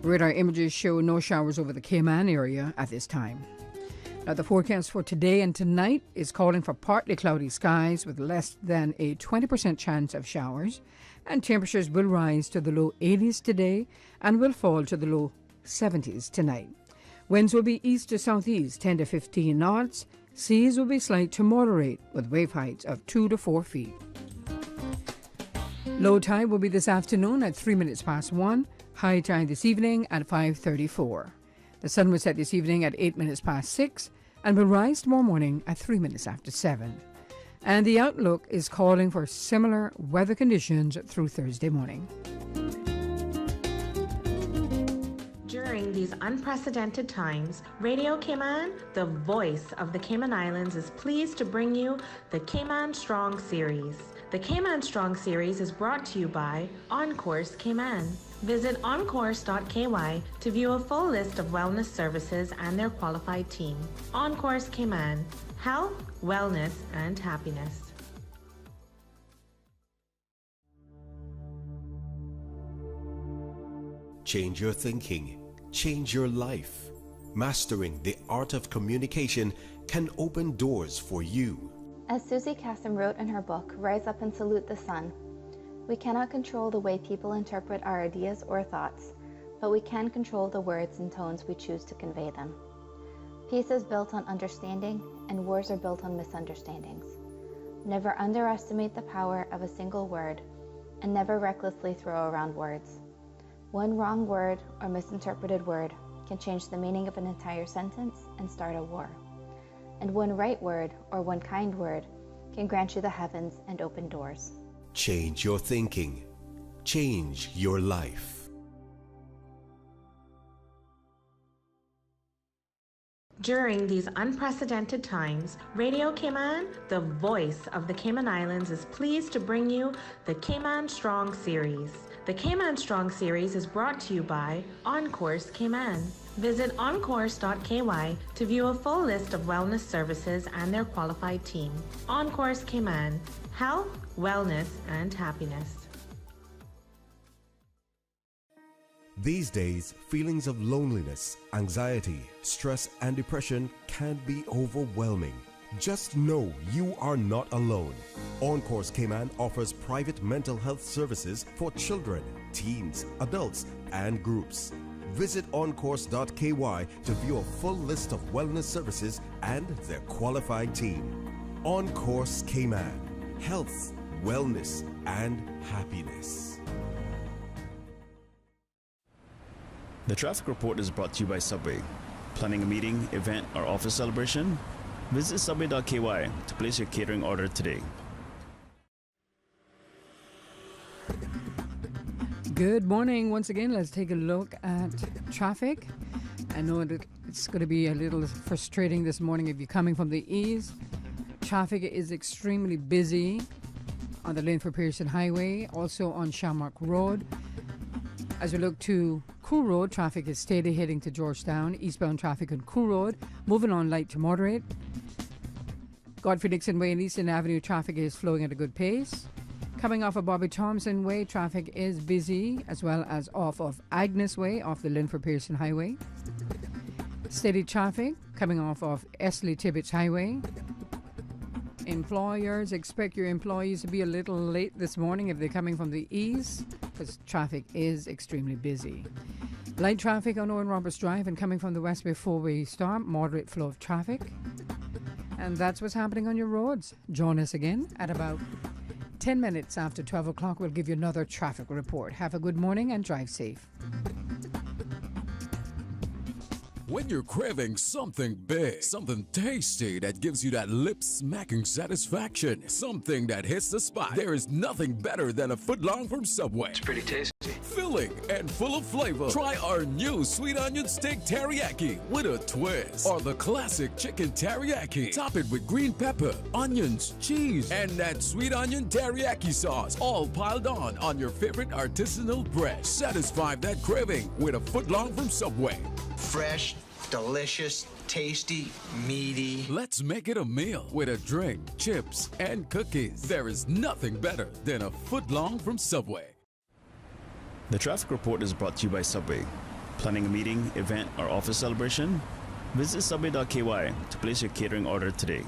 Radar images show no showers over the Cayman area at this time. Now, the forecast for today and tonight is calling for partly cloudy skies with less than a 20% chance of showers, and temperatures will rise to the low 80s today and will fall to the low 70s tonight. Winds will be east to southeast, 10 to 15 knots. Seas will be slight to moderate with wave heights of 2 to 4 feet. Low tide will be this afternoon at 3 minutes past 1. High tide this evening at 5:34. The sun will set this evening at 8 minutes past 6 and will rise tomorrow morning at 3 minutes after 7. And the outlook is calling for similar weather conditions through Thursday morning. During these unprecedented times, Radio Cayman, the voice of the Cayman Islands, is pleased to bring you the Cayman Strong Series. The Cayman Strong Series is brought to you by Encourse Cayman. Visit encourse.ky to view a full list of wellness services and their qualified team. Encourse Cayman, health, wellness, and happiness. Change your thinking, change your life. Mastering the art of communication can open doors for you. As Susie Casson wrote in her book, Rise Up and Salute the Sun, we cannot control the way people interpret our ideas or thoughts, but we can control the words and tones we choose to convey them. Peace is built on understanding, and wars are built on misunderstandings. Never underestimate the power of a single word, and never recklessly throw around words. One wrong word or misinterpreted word can change the meaning of an entire sentence and start a war. And one right word or one kind word can grant you the heavens and open doors. Change your thinking. Change your life. During these unprecedented times, Radio Cayman, the voice of the Cayman Islands, is pleased to bring you the Cayman Strong Series. The Cayman Strong Series is brought to you by OnCourse Cayman. Visit oncourse.ky to view a full list of wellness services and their qualified team. OnCourse Cayman, health, wellness, and happiness. These days, feelings of loneliness, anxiety, stress, and depression can be overwhelming. Just know you are not alone. OnCourse Cayman offers private mental health services for children, teens, adults, and groups. Visit oncourse.ky to view a full list of wellness services and their qualified team. OnCourse Cayman, health, wellness, and happiness. The traffic report is brought to you by Subway. Planning a meeting, event, or office celebration? Visit subway.ky to place your catering order today. Good morning. Once again, let's take a look at traffic. I know that it's going to be a little frustrating this morning if you're coming from the east. Traffic is extremely busy on the Linford Pearson Highway, also on Shamrock Road. As we look to Crew Road, traffic is steady heading to Georgetown. Eastbound traffic on Crew Road, moving on light to moderate. Godfrey Dixon Way and Eastern Avenue, traffic is flowing at a good pace. Coming off of Bobby Thompson Way, traffic is busy, as well as off of Agnes Way, off the Linford Pearson Highway. Steady traffic coming off of Esley Tibbetts Highway. Employers, expect your employees to be a little late this morning if they're coming from the east, because traffic is extremely busy. Light traffic on Owen Roberts Drive and coming from the west before we start, moderate flow of traffic. And that's what's happening on your roads. Join us again at about 10 minutes after 12 o'clock. We'll give you another traffic report. Have a good morning and drive safe. When you're craving something big, something tasty that gives you that lip-smacking satisfaction, something that hits the spot, there is nothing better than a footlong from Subway. It's pretty tasty. Filling and full of flavor. Try our new sweet onion steak teriyaki with a twist. Or the classic chicken teriyaki. Top it with green pepper, onions, cheese, and that sweet onion teriyaki sauce, all piled on your favorite artisanal bread. Satisfy that craving with a footlong from Subway. Fresh, delicious, tasty, meaty. Let's make it a meal with a drink, chips, and cookies. There is nothing better than a footlong from Subway. The traffic report is brought to you by Subway. Planning a meeting, event, or office celebration? Visit subway.ky to place your catering order today.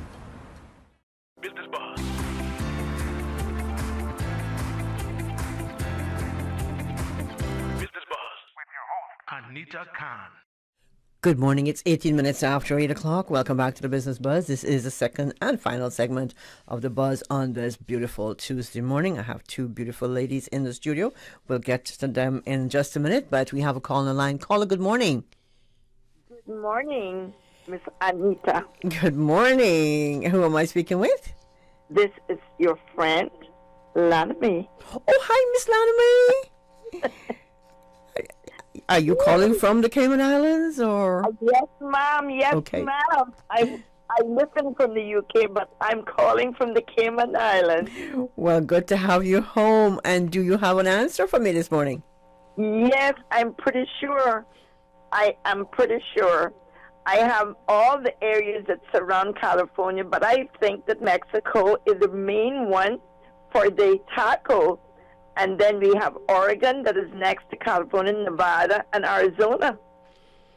Business Buzz. Business Buzz with your host, Anita Khan. Good morning. It's 18 minutes after 8 o'clock. Welcome back to the Business Buzz. This is the second and final segment of the Buzz on this beautiful Tuesday morning. I have two beautiful ladies in the studio. We'll get to them in just a minute, but we have a call on the line. Caller, good morning. Good morning, Miss Anita. Good morning. Who am I speaking with? This is your friend, Lanamy. Oh, hi, Miss Lanamy. Are you calling from the Cayman Islands, or? Yes, ma'am. Yes, okay. ma'am. I listen from the UK, but I'm calling from the Cayman Islands. Well, good to have you home. And do you have an answer for me this morning? Yes, I'm pretty sure. I am pretty sure. I have all the areas that surround California, but I think that Mexico is the main one for the taco. And then we have Oregon, that is next to California, Nevada, and Arizona.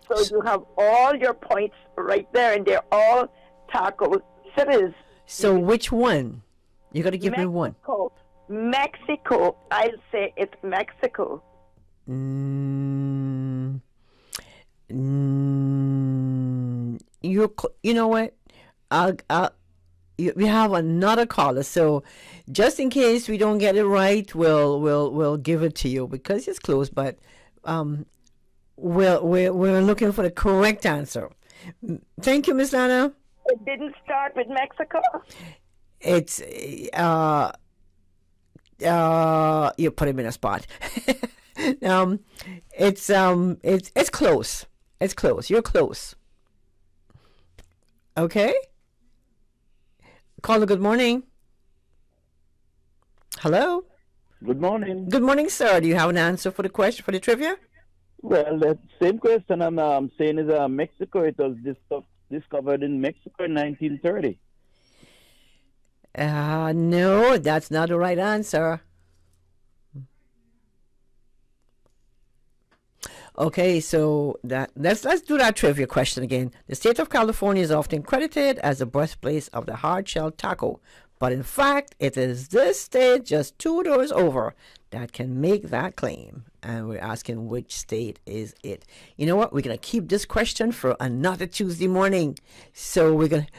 So you have all your points right there, and they're all taco cities. So which one? You got to give me one. Mexico. I'll say it's Mexico. You know what? We have another caller, so just in case we don't get it right, we'll give it to you because it's close. But we're looking for the correct answer. Thank you, Miss Lana. It didn't start with Mexico. It's you put him in a spot. It's close. It's close. You're close. Okay. Caller, good morning. Hello. Good morning. Good morning, sir. Do you have an answer for the question, for the trivia? Well, the same question I'm saying is Mexico. It was discovered in Mexico in 1930. No, that's not the right answer. Okay, so let's do that trivia question again. The state of California is often credited as the birthplace of the hard-shell taco, but in fact, it is this state just 2 doors over that can make that claim. And we're asking which state is it. You know what? We're going to keep this question for another Tuesday morning. So we're going to,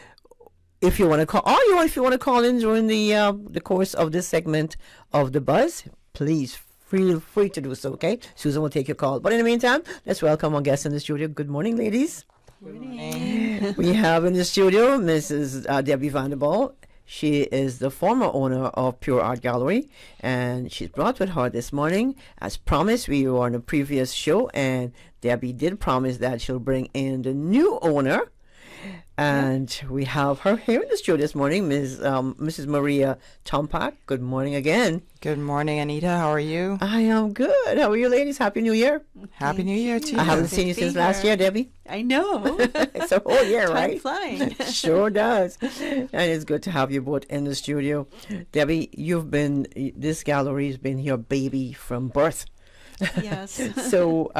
if you want to call, if you want to call in during the course of this segment of the Buzz, please feel free to do so, okay? Susan will take your call. But in the meantime, let's welcome our guests in the studio. Good morning, ladies. Good morning. We have in the studio Mrs. Debbie Vanderbilt. She is the former owner of Pure Art Gallery, and she's brought with her this morning. As promised, we were on a previous show, and Debbie did promise that she'll bring in the new owner. And we have her here in the studio this morning, Mrs. Maria Tompak. Good morning again. Good morning, Anita. How are you? I am good. How are you, ladies? Happy New Year. Happy New Year to you. I haven't seen you since last year, Debbie. I know. It's a whole year, right? Time flying. Sure does. And it's good to have you both in the studio. Debbie, this gallery's been your baby from birth. Yes. So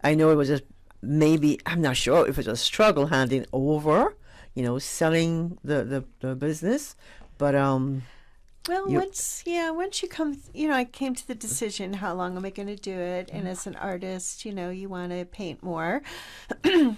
I know it was maybe, I'm not sure if it's a struggle handing over, selling the business, but well, once you come, I came to the decision, how long am I going to do it? And as an artist, you want to paint more.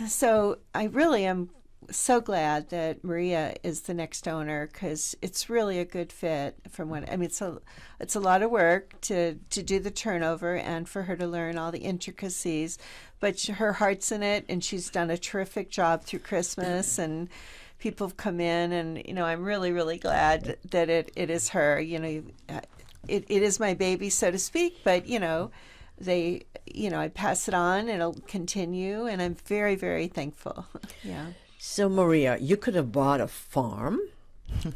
So I really am so glad that Maria is the next owner, because it's really a good fit. It's a lot of work to do the turnover and for her to learn all the intricacies, but her heart's in it, and she's done a terrific job through Christmas, and people have come in, and I'm really, really glad that it is her. It is my baby, so to speak, but I pass it on, it'll continue, and I'm very, very thankful. Yeah. So, Maria, you could have bought a farm. You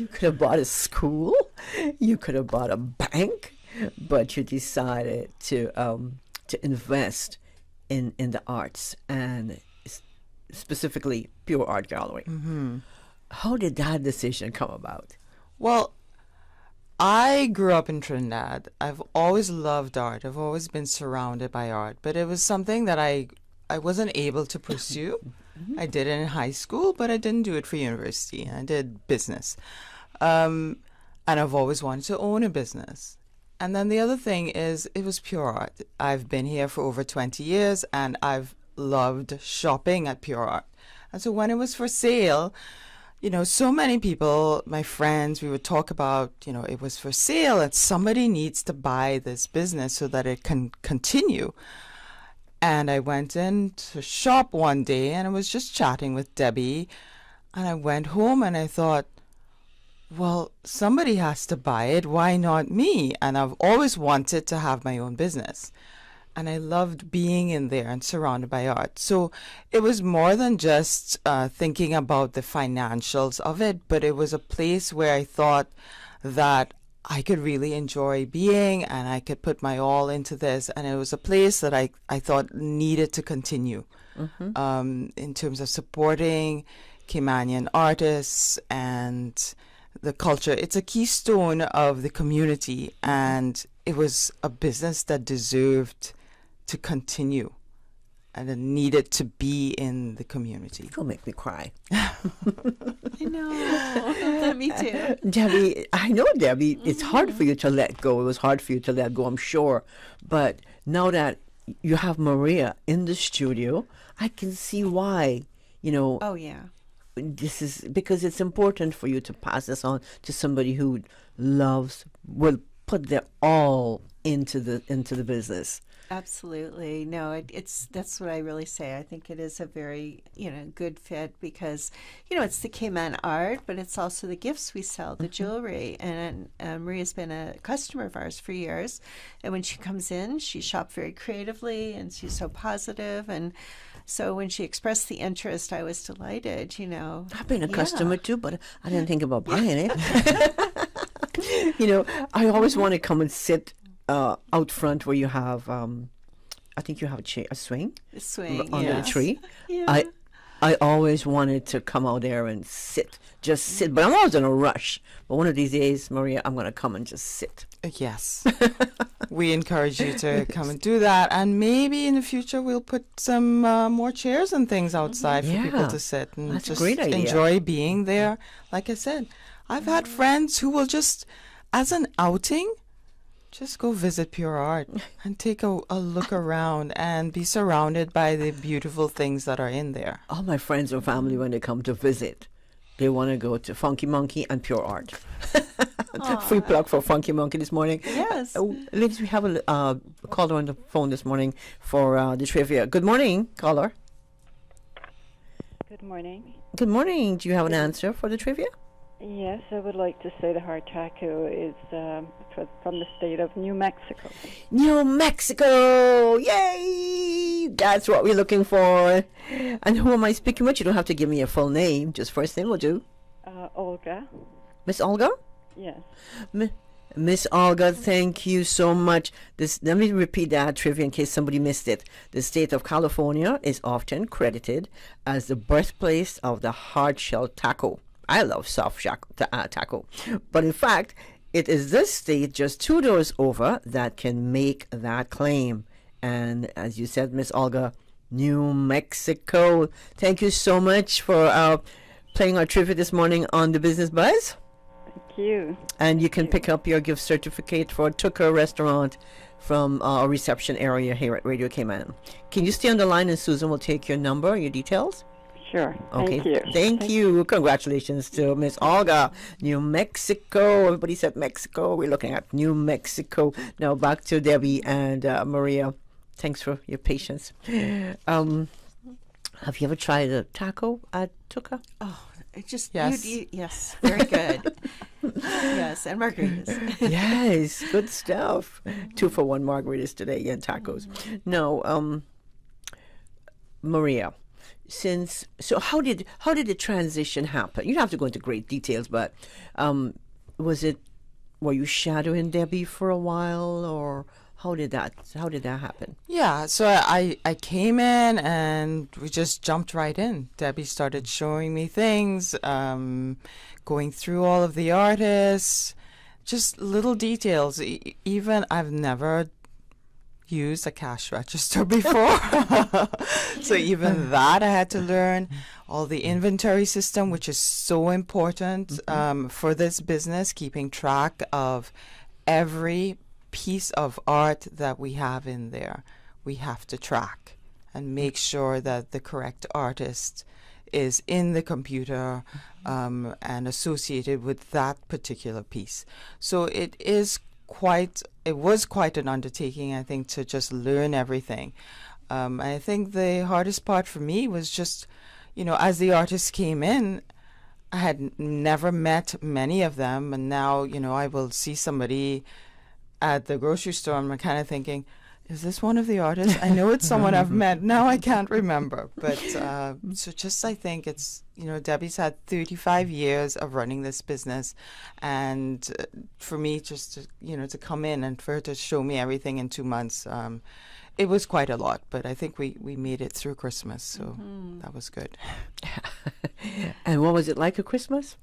could have bought a school. You could have bought a bank, but you decided to invest in the arts, and specifically Pure Art Gallery. Mm-hmm. How did that decision come about? Well, I grew up in Trinidad. I've always loved art. I've always been surrounded by art, but it was something that I wasn't able to pursue. Mm-hmm. I did it in high school, but I didn't do it for university. I did business. And I've always wanted to own a business. And then the other thing is, it was Pure Art. I've been here for over 20 years, and I've loved shopping at Pure Art. And so when it was for sale, so many people, my friends, we would talk about, it was for sale and somebody needs to buy this business so that it can continue. And I went in to shop one day, and I was just chatting with Debbie, and I went home and I thought, well, somebody has to buy it. Why not me? And I've always wanted to have my own business. And I loved being in there and surrounded by art. So it was more than just thinking about the financials of it, but it was a place where I thought that I could really enjoy being, and I could put my all into this. And it was a place that I thought needed to continue in terms of supporting Caymanian artists and the culture. It's a keystone of the community, and it was a business that deserved to continue, and it needed to be in the community. You'll make me cry. I know. Me too. Debbie, I know, Debbie, it's hard for you to let go. It was hard for you to let go, I'm sure. But now that you have Maria in the studio, I can see why, Oh, yeah. this is because it's important for you to pass this on to somebody who will put their all into the business. Absolutely. No, that's what I really say. I think it is a very, good fit because, it's the Cayman art, but it's also the gifts we sell, the jewelry. And Maria's been a customer of ours for years. And when she comes in, she shops very creatively and she's so positive. And so when she expressed the interest, I was delighted, I've been a customer too, but I didn't think about buying it. I always want to come and sit out front where you have, I think you have a swing under the tree. Yeah. I always wanted to come out there and just sit, but I'm always in a rush. But one of these days, Maria, I'm going to come and just sit. Yes. We encourage you to come and do that. And maybe in the future, we'll put some more chairs and things outside for people to sit and That's just a great idea. enjoy being there. Like I said, I've had friends who will just, as an outing, just go visit Pure Art and take a look around and be surrounded by the beautiful things that are in there. All my friends and family, when they come to visit, they want to go to Funky Monkey and Pure Art. Free plug for Funky Monkey this morning. Yes. Ladies, we have a caller on the phone this morning for the trivia. Good morning, caller. Good morning. Good morning. Do you have an answer for the trivia? Yes, I would like to say the hard taco is from the state of New Mexico. New Mexico! Yay! That's what we're looking for. And who am I speaking with? You don't have to give me a full name. Just first name will do. Olga. Miss Olga? Yes. Miss Olga, thank you so much. Let me repeat that trivia in case somebody missed it. The state of California is often credited as the birthplace of the hard-shell taco. I love soft taco. But in fact, it is this state just 2 doors over that can make that claim. And as you said, Miss Olga, New Mexico. Thank you so much for playing our trivia this morning on the Business Buzz. Thank you. And you can pick up your gift certificate for Tucker Restaurant from our reception area here at Radio Cayman. Can you stay on the line and Susan will take your number, your details? Sure. Okay. Thank you. Thank you. Congratulations to Miss Olga. New Mexico. Everybody said Mexico. We're looking at New Mexico. Now back to Debbie and Maria. Thanks for your patience. Have you ever tried a taco at Tuca? Oh, it just, yes. Yes, very good. Yes, and margaritas. Yes, good stuff. 2 for 1 margaritas today and tacos. No, Maria. So how did the transition happen? You don't have to go into great details, but were you shadowing Debbie for a while, or how did that happen? Yeah, so I came in and we just jumped right in. Debbie started showing me things, going through all of the artists, just little details. Even I've never used a cash register before. So even that I had to learn. All the inventory system, which is so important for this business, keeping track of every piece of art that we have in there. We have to track and make sure that the correct artist is in the computer and associated with that particular piece. So it was quite an undertaking, I think, to just learn everything. I think the hardest part for me was just, as the artists came in, I had never met many of them, and now, I will see somebody at the grocery store, and I'm kind of thinking, is this one of the artists? I know it's someone I've met. Now I can't remember. But so just I think it's, Debbie's had 35 years of running this business. And for me just to come in and for her to show me everything in 2 months, it was quite a lot. But I think we made it through Christmas. So that was good. And what was it like at Christmas?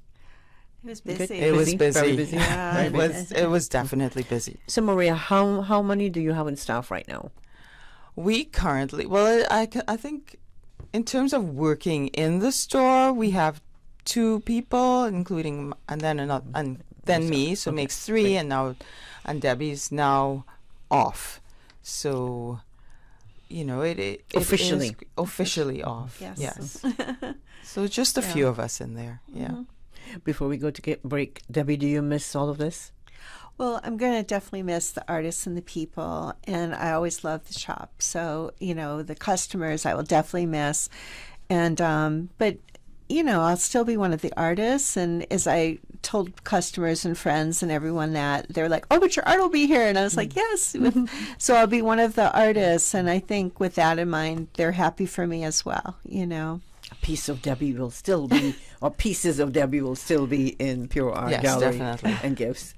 It was busy. It was busy. Very busy. Yeah. It was definitely busy. So Maria, how many do you have in staff right now? We currently, I think in terms of working in the store, we have 2 people, including and then me, so it makes 3, and Debbie's now off. So it Officially. is officially off. Yes. So just a few of us in there. Yeah. Before we go to get break, Debbie, do you miss all of this? Well, I'm going to definitely miss the artists and the people, and I always love the shop. So, the customers I will definitely miss. And, but, I'll still be one of the artists. And as I told customers and friends and everyone that, they're like, oh, but your art will be here. And I was like, yes. So I'll be one of the artists. And I think with that in mind, they're happy for me as well, A piece of Debbie will still be, or pieces of Debbie will still be in Pure Art Gallery definitely. and Gifts.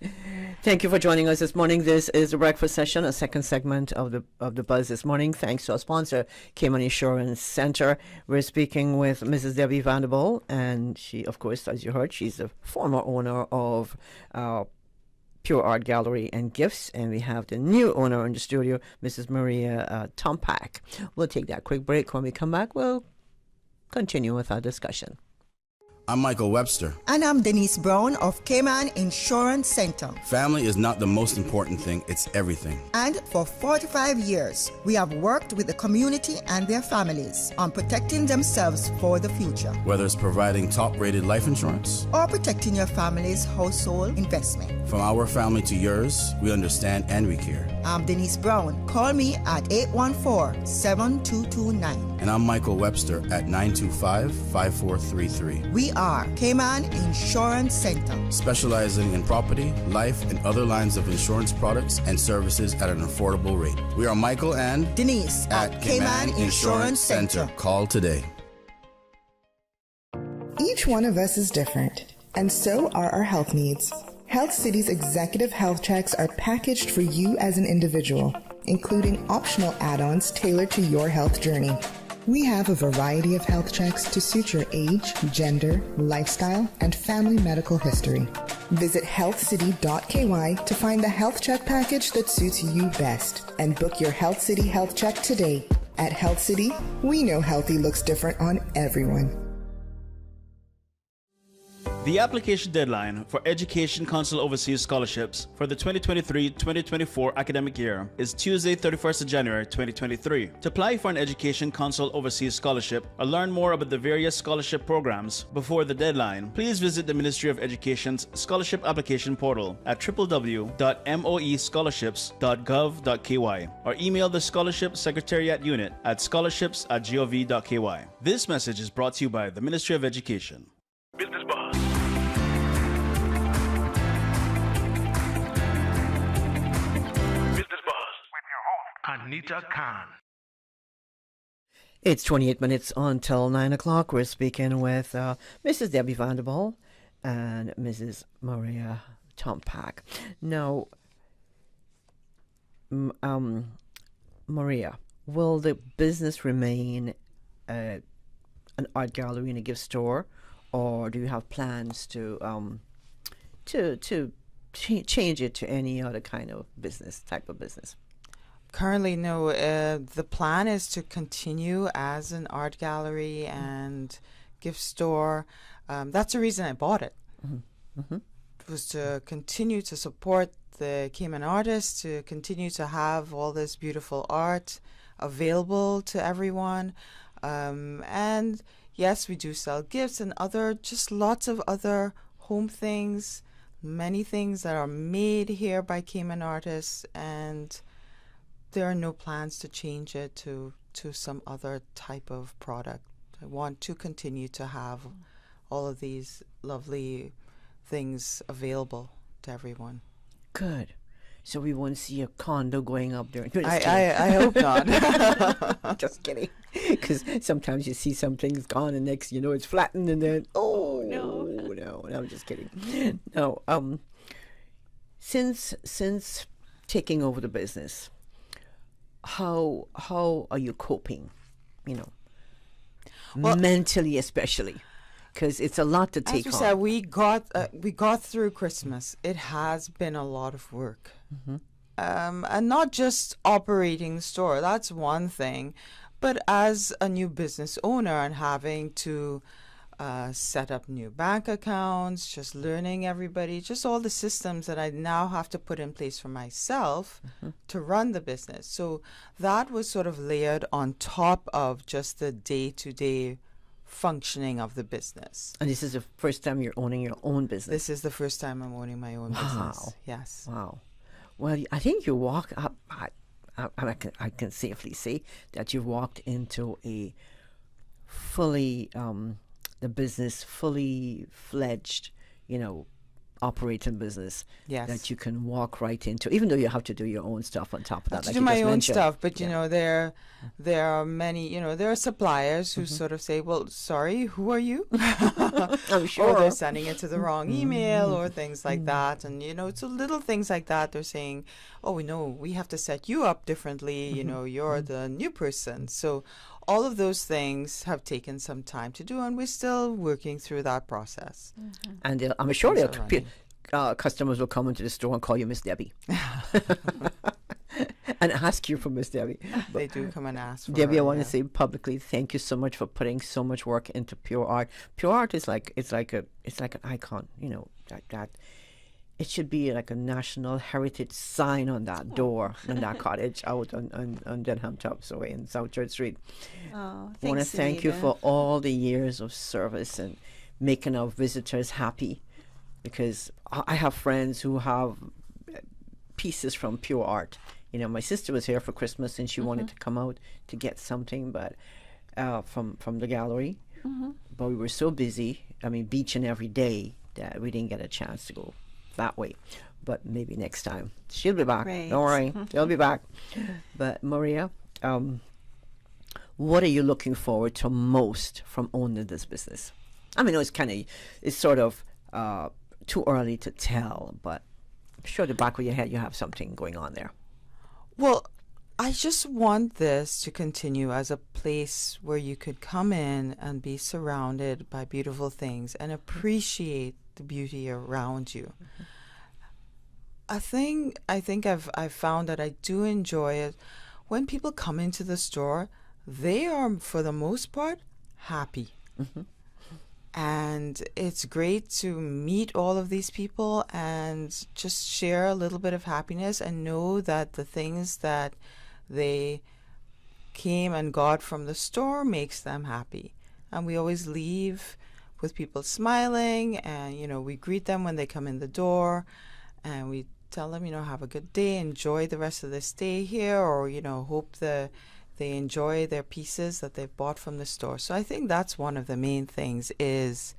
Thank you for joining us this morning. This is the breakfast session, a second segment of the Buzz this morning. Thanks to our sponsor, Cayman Insurance Center. We're speaking with Mrs. Debbie Vanderbilt, and she, of course, as you heard, she's the former owner of Pure Art Gallery and Gifts, and we have the new owner in the studio, Mrs. Maria Tompak. We'll take that quick break. When we come back, we'll continue with our discussion. I'm Michael Webster. And I'm Denise Brown of Cayman Insurance Center. Family is not the most important thing, it's everything. And for 45 years, we have worked with the community and their families on protecting themselves for the future. Whether it's providing top-rated life insurance or protecting your family's household investment. From our family to yours, we understand and we care. I'm Denise Brown. Call me at 814-7229. And I'm Michael Webster at 925-5433. We are Cayman Insurance Center, specializing in property, life, and other lines of insurance products and services at an affordable rate. We are Michael and Denise at Cayman Insurance Center. Call today. Each one of us is different, and so are our health needs. Health City's executive health checks are packaged for you as an individual, including optional add-ons tailored to your health journey. We have a variety of health checks to suit your age, gender, lifestyle, and family medical history. Visit healthcity.ky to find the health check package that suits you best and book your Health City health check today. At Health City, we know healthy looks different on everyone. The application deadline for Education Council Overseas Scholarships for the 2023-2024 academic year is Tuesday, 31st of January 2023. To apply for an Education Council Overseas Scholarship or learn more about the various scholarship programs before the deadline, please visit the Ministry of Education's scholarship application portal at www.moescholarships.gov.ky or email the Scholarship Secretariat Unit at scholarships@gov.ky. This message is brought to you by the Ministry of Education. Business Buzz. Business Buzz with your host, Anita Khan. It's 28 minutes until 9 o'clock. We're speaking with Mrs. Debbie Vanderbilt and Mrs. Maria Tompak. Now, Maria, will the business remain an art gallery and a gift store, or do you have plans to change it to any other kind of type of business? Currently, no. The plan is to continue as an art gallery and gift store. That's the reason I bought it. Mm-hmm. Mm-hmm. It was to continue to support the Cayman artists, to continue to have all this beautiful art available to everyone. And yes, we do sell gifts and just lots of other home things, many things that are made here by Cayman artists, and there are no plans to change it to some other type of product. I want to continue to have all of these lovely things available to everyone. Good. So we won't see a condo going up there. I hope not. Just kidding. Because sometimes you see some things gone and next you know it's flattened and then, no, I'm just kidding. No, since taking over the business, how are you coping? Mentally especially, because it's a lot to take on. As we said, we got through Christmas. It has been a lot of work, and not just operating the store. That's one thing, but as a new business owner and having to set up new bank accounts, just learning everybody, just all the systems that I now have to put in place for myself to run the business. So that was sort of layered on top of just the day-to-day functioning of the business. And this is the first time you're owning your own business? This is the first time I'm owning my own business. Yes. Wow. Well, I think you walk up, I can safely say that you walked into a fully, the business fully fledged, operating business. Yes. That you can walk right into, even though you have to do your own stuff on top of that. I have to do my own stuff, but there are many, there are suppliers who sort of say, well, sorry, who are you? I'm sure. Or they're sending it to the wrong email or things like that. And, so little things like that. They're saying, oh, we have to set you up differently. You're the new person. So all of those things have taken some time to do, and we're still working through that process. And I'm sure customers will come into the store and call you Miss Debbie. And ask you for Miss Debbie. They do come and ask for Debbie, her, I want to say publicly, thank you so much for putting so much work into Pure Art. Pure Art is like an icon, that it should be like a national heritage sign on that door in that cottage out on Denham Tops Way in South Church Street. Oh, I want to thanks, thank you Anita. for all the years of service and making our visitors happy, because I have friends who have pieces from Pure Art. My sister was here for Christmas and she wanted to come out to get something, but from the gallery. But we were so busy, beaching every day, that we didn't get a chance to go that way. But maybe next time. She'll be back. Right. Don't worry. She'll be back. But Maria, what are you looking forward to most from owning this business? It's sort of too early to tell, but I'm sure the back of your head you have something going on there. Well, I just want this to continue as a place where you could come in and be surrounded by beautiful things and appreciate the beauty around you. I think I've found that I do enjoy it when people come into the store. They are, for the most part, happy. And it's great to meet all of these people and just share a little bit of happiness and know that the things that they came and got from the store makes them happy. And we always leave with people smiling, and we greet them when they come in the door, and we tell them, have a good day, enjoy the rest of the stay here, or hope they enjoy their pieces that they've bought from the store. So I think that's one of the main things, is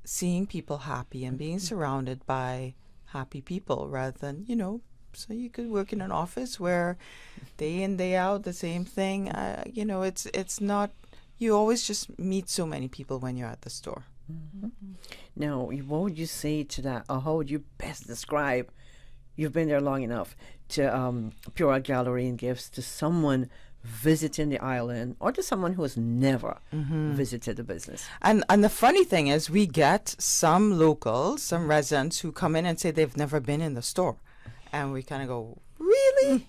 seeing people happy and being surrounded by happy people, rather than, so you could work in an office where day in, day out, the same thing. It's not, you always just meet so many people when you're at the store. Now, what would you say to that, or how would you best describe, you've been there long enough, to Pure Art Gallery and Gifts, to someone visiting the island, or to someone who has never visited the business? And the funny thing is, we get some locals, some residents who come in and say they've never been in the store, and we kind of go, really?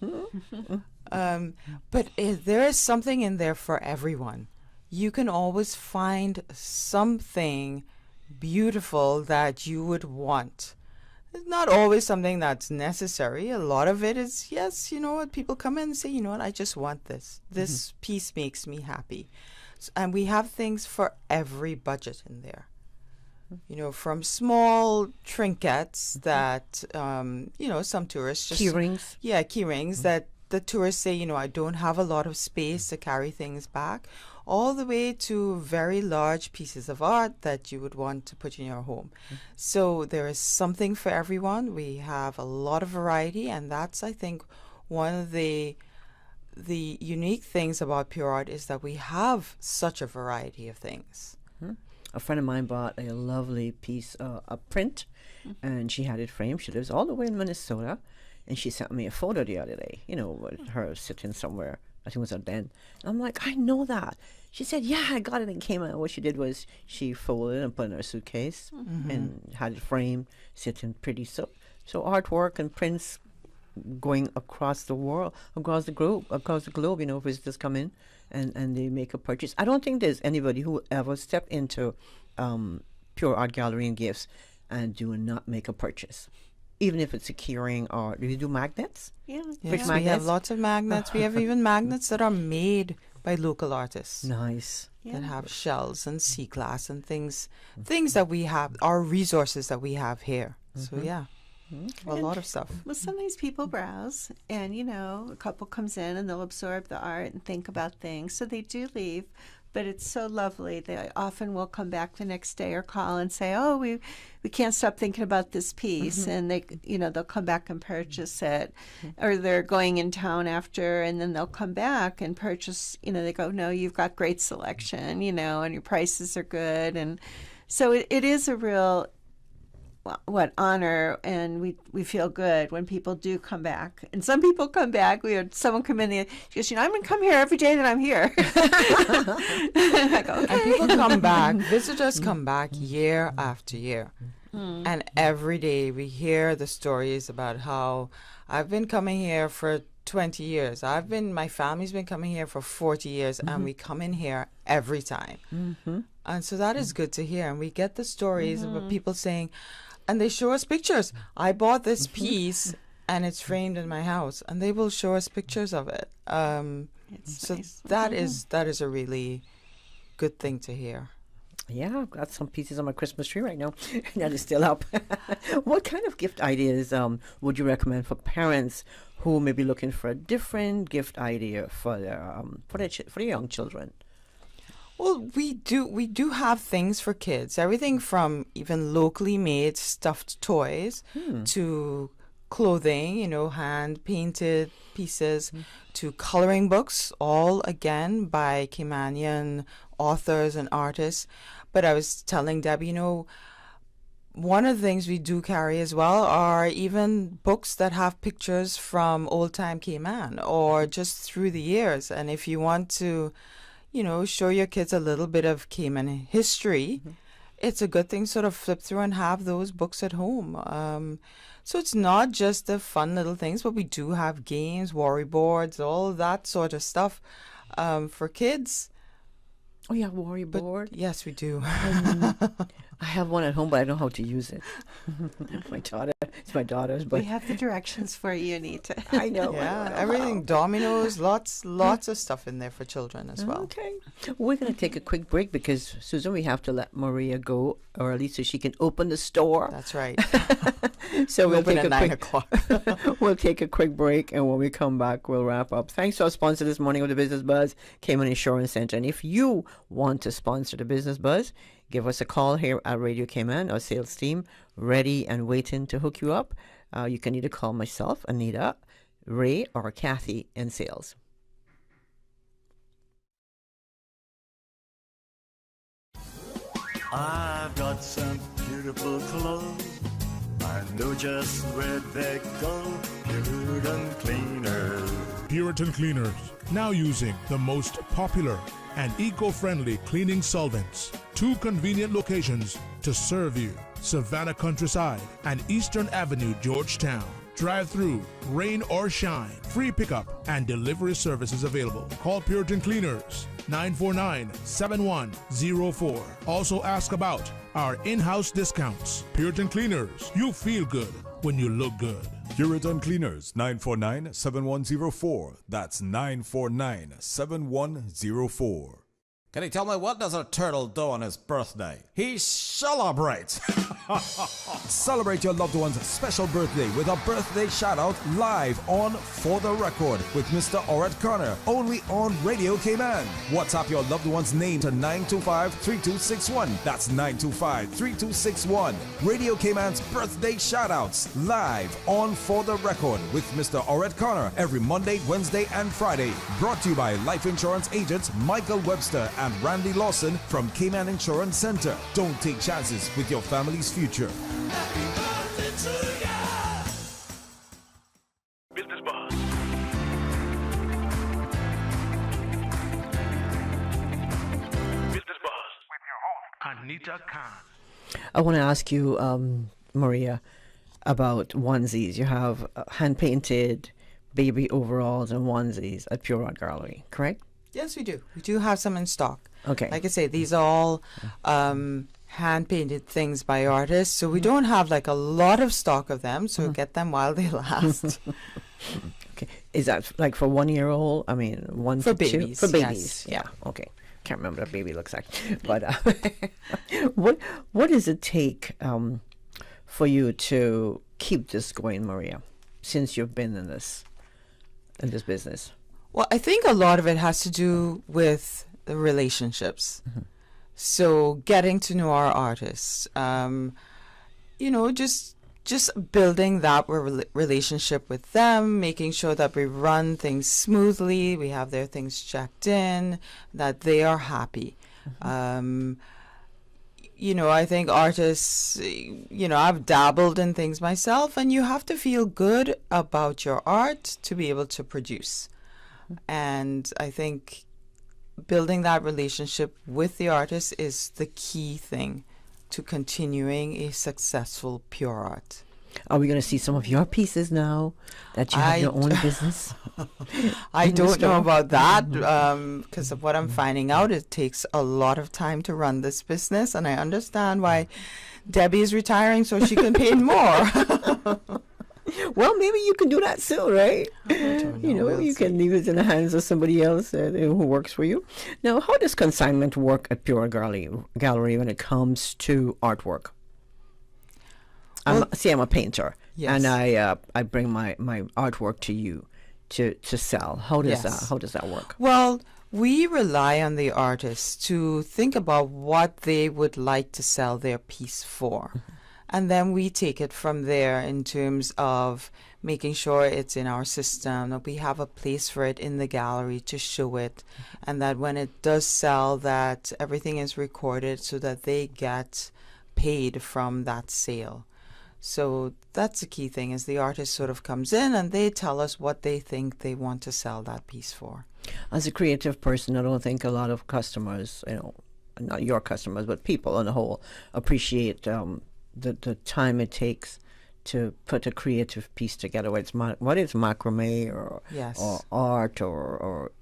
But there is something in there for everyone. You can always find something beautiful that you would want. It's not always something that's necessary. A lot of it is, yes, people come in and say, I just want this. This piece makes me happy. And we have things for every budget in there. From small trinkets that, some tourists just... Key rings? Yeah, key rings that the tourists say, I don't have a lot of space to carry things back, all the way to very large pieces of art that you would want to put in your home. So there is something for everyone. We have a lot of variety, and that's, I think, one of the unique things about Pure Art, is that we have such a variety of things. A friend of mine bought a lovely piece, a print, and she had it framed. She lives all the way in Minnesota, and she sent me a photo the other day, with her sitting somewhere. I think it was her den. I'm like, I know that. She said, yeah, I got it and came out. What she did was she folded it and put it in her suitcase and had it framed, sitting pretty. So artwork and prints going across the world, across the globe, visitors come in and they make a purchase. I don't think there's anybody who ever step into Pure Art Gallery and Gifts and do not make a purchase. Even if it's a keyring, or do you do magnets? Yeah. Yes, we have lots of magnets. We have even magnets that are made by local artists. Nice. That have shells and sea glass and things that we have, our resources that we have here. So yeah, a lot of stuff. Well, sometimes people browse, and a couple comes in and they'll absorb the art and think about things. So they do leave. But it's so lovely. They often will come back the next day or call and say, "Oh, we can't stop thinking about this piece," and they, they'll come back and purchase it, or they're going in town after, and then they'll come back and purchase. They go, "No, you've got great selection, and your prices are good," and so it is a real honor, and we feel good when people do come back. And some people come back. We had someone come in, she goes, I'm going to come here every day that I'm here. And I go, okay. And people come back, visitors come back year after year. And every day we hear the stories about how I've been coming here for 20 years. My family's been coming here for 40 years, and we come in here every time. And so that is good to hear. And we get the stories of people saying, and they show us pictures. I bought this piece, and it's framed in my house, and they will show us pictures of it. So nice. That is a really good thing to hear. Yeah, I've got some pieces on my Christmas tree right now, and that is still up. What kind of gift ideas would you recommend for parents who may be looking for a different gift idea for their young children? Well, we do have things for kids. Everything from even locally made stuffed toys to clothing, hand painted pieces, to coloring books, all again by Caymanian authors and artists. But I was telling Deb, one of the things we do carry as well are even books that have pictures from old time Cayman or just through the years. And if you want to show your kids a little bit of Cayman history, it's a good thing to sort of flip through and have those books at home. So it's not just the fun little things, but we do have games, worry boards, all that sort of stuff for kids. Oh, yeah, worry board? Yes, we do. I have one at home, but I don't know how to use it. It's my daughter's. But we have the directions for you, Anita. I know. Yeah, everything. Dominoes, lots of stuff in there for children as well. Okay. We're going to take a quick break because, Susan, we have to let Maria go early so she can open the store. That's right. So we'll take at 9 o'clock. We'll take a quick break, and when we come back, we'll wrap up. Thanks to our sponsor this morning of the Business Buzz, Cayman Insurance Center. And if you want to sponsor the Business Buzz, give us a call here at Radio Cayman. Our sales team ready and waiting to hook you up. You can either call myself, Anita, Ray, or Kathy in sales. I've got some beautiful clothes. I know just where they go. Puritan Cleaners. Puritan Cleaners, now using the most popular and eco-friendly cleaning solvents. 2 convenient locations to serve you: Savannah Countryside and Eastern Avenue, Georgetown. Drive-through, rain or shine, free pickup and delivery services available. Call Puritan Cleaners 949-7104. Also ask about our in-house discounts. Puritan Cleaners, you feel good when you look good. Puritan Cleaners 949-7104. That's 949-7104. Can you tell me what does a turtle do on his birthday? He celebrates! Celebrate your loved one's special birthday with a birthday shout-out live on For the Record with Mr. Oret Connor, only on Radio Cayman. WhatsApp your loved one's name to 925-3261. That's 925-3261. Radio Cayman's birthday shout-outs live on For the Record with Mr. Oret Connor every Monday, Wednesday, and Friday. Brought to you by life insurance agents Michael Webster and Randy Lawson from Cayman Insurance Center. Don't take chances with your family's future. Business Buzz. Business Buzz with your host, Anita Khan. I want to ask you, Maria, about onesies. You have hand-painted baby overalls and onesies at Pure Art Gallery, correct? Yes, we do. We do have some in stock. Okay. Like I say, these are all hand-painted things by artists, so we don't have like a lot of stock of them, so get them while they last. Okay. Is that like for 1 year old? I mean, one For to two? babies, For babies, yes. yeah. Okay. Can't remember what a baby looks like. But what does it take for you to keep this going, Maria, since you've been in this business? Well, I think a lot of it has to do with the relationships. So getting to know our artists, just building that relationship with them, making sure that we run things smoothly, we have their things checked in, that they are happy. I think artists, I've dabbled in things myself, and you have to feel good about your art to be able to produce. And I think building that relationship with the artist is the key thing to continuing a successful pure art. Are we going to see some of your pieces now that you have your own business? I don't know about that because of what I'm finding out. It takes a lot of time to run this business, and I understand why Debbie is retiring so she can paint more. Well, maybe you can do that soon, right? You can leave it in the hands of somebody else who works for you. Now, how does consignment work at Pure Gallery when it comes to artwork? I'm a painter, and I bring my artwork to you to sell. How does that work? Well, we rely on the artists to think about what they would like to sell their piece for. And then we take it from there in terms of making sure it's in our system, that we have a place for it in the gallery to show it, and that when it does sell, that everything is recorded so that they get paid from that sale. So that's the key thing, is the artist sort of comes in and they tell us what they think they want to sell that piece for. As a creative person, I don't think a lot of customers, not your customers, but people on the whole, appreciate the time it takes to put a creative piece together, whether it's macrame or art or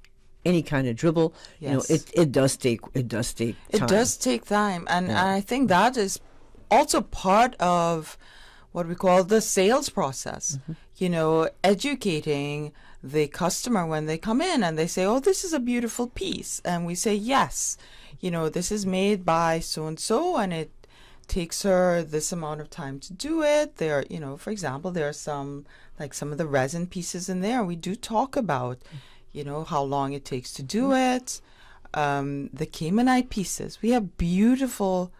any kind of dribble. Yes. It does take time. It does take time, and I think that is also part of what we call the sales process. Educating the customer when they come in and they say, "Oh, this is a beautiful piece," and we say, "Yes, this is made by so and so, and it takes her this amount of time to do it." There, for example, there are some of the resin pieces in there. We do talk about, how long it takes to do it. The Caymanite pieces, we have beautiful,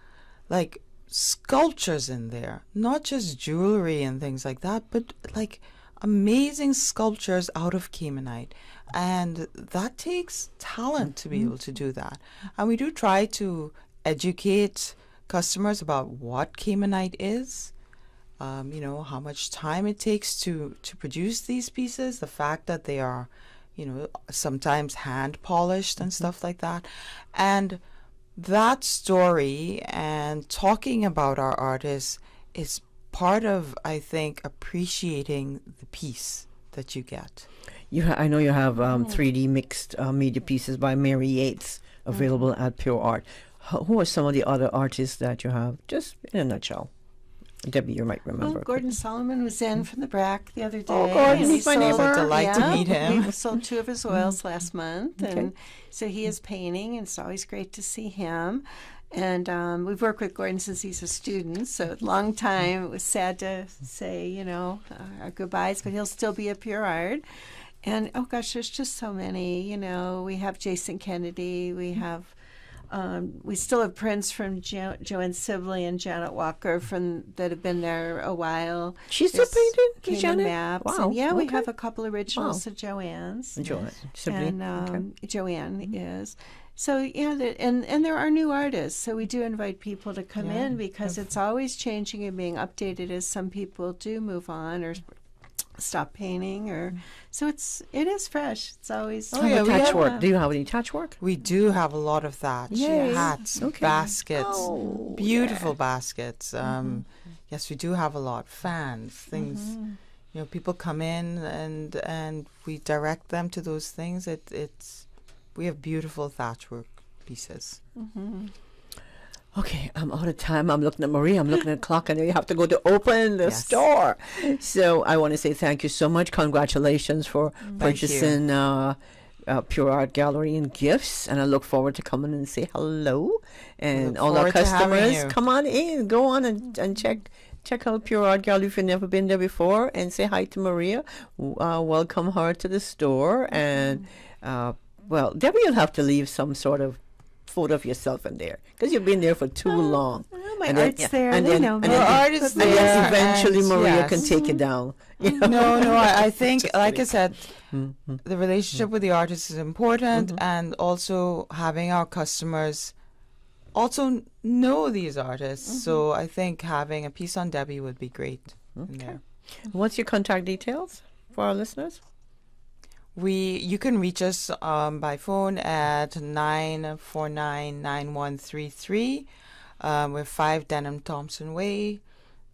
sculptures in there, not just jewelry and things like that, but amazing sculptures out of Caymanite. And that takes talent to be able to do that. And we do try to educate customers about what Caymanite is, how much time it takes to produce these pieces, the fact that they are, sometimes hand polished and stuff like that. And that story and talking about our artists is part of, I think, appreciating the piece that you get. I know you have 3D mixed media pieces by Mary Yates available at Pure Art. Who are some of the other artists that you have? Just in a nutshell. Debbie, you might remember. Well, Gordon Solomon was in from the BRAC the other day. Oh, Gordon, he's my neighbor. It's a delight to meet him. We sold 2 of his oils last month, and so he is painting, and it's always great to see him. And we've worked with Gordon since he's a student, so a long time. It was sad to say, our goodbyes, but he'll still be at Pure Art. And, oh gosh, there's just so many. We have Jason Kennedy, we have... we still have prints from Joanne Sibley and Janet Walker that have been there a while. She's still painting? Janet? Maps. Wow. And we have a couple originals of Joanne's. Joanne Sibley. And Joanne is. So, and there are new artists. So we do invite people to come in because it's always changing and being updated as some people do move on or stop painting, or so it is fresh. It's always touch work. Do you have any touch work? We do have a lot of that. Yay. Hats, baskets, beautiful baskets. yes, we do have a lot. Fans, things. Mm-hmm. You know, people come in and we direct them to those things. We have beautiful thatchwork pieces. Mm-hmm. Okay, I'm out of time. I'm looking at Maria. I'm looking at the clock. I know you have to go to open the store. So I want to say thank you so much. Congratulations for purchasing Pure Art Gallery and gifts. And I look forward to coming and say hello. And all our customers, come on in. Go on and check out Pure Art Gallery if you've never been there before. And say hi to Maria. Welcome her to the store. And, well, Debbie, you'll have to leave some sort of photo of yourself in there because you've been there for too long. My art's there. And then art is there. And then eventually Maria yes. can take it down. You know? No, I think, like I said, the relationship with the artist is important, and also having our customers also know these artists. So I think having a piece on Debbie would be great. In there. What's your contact details for our listeners? You can reach us by phone at 949-9133. We're 5 Denham Thompson Way.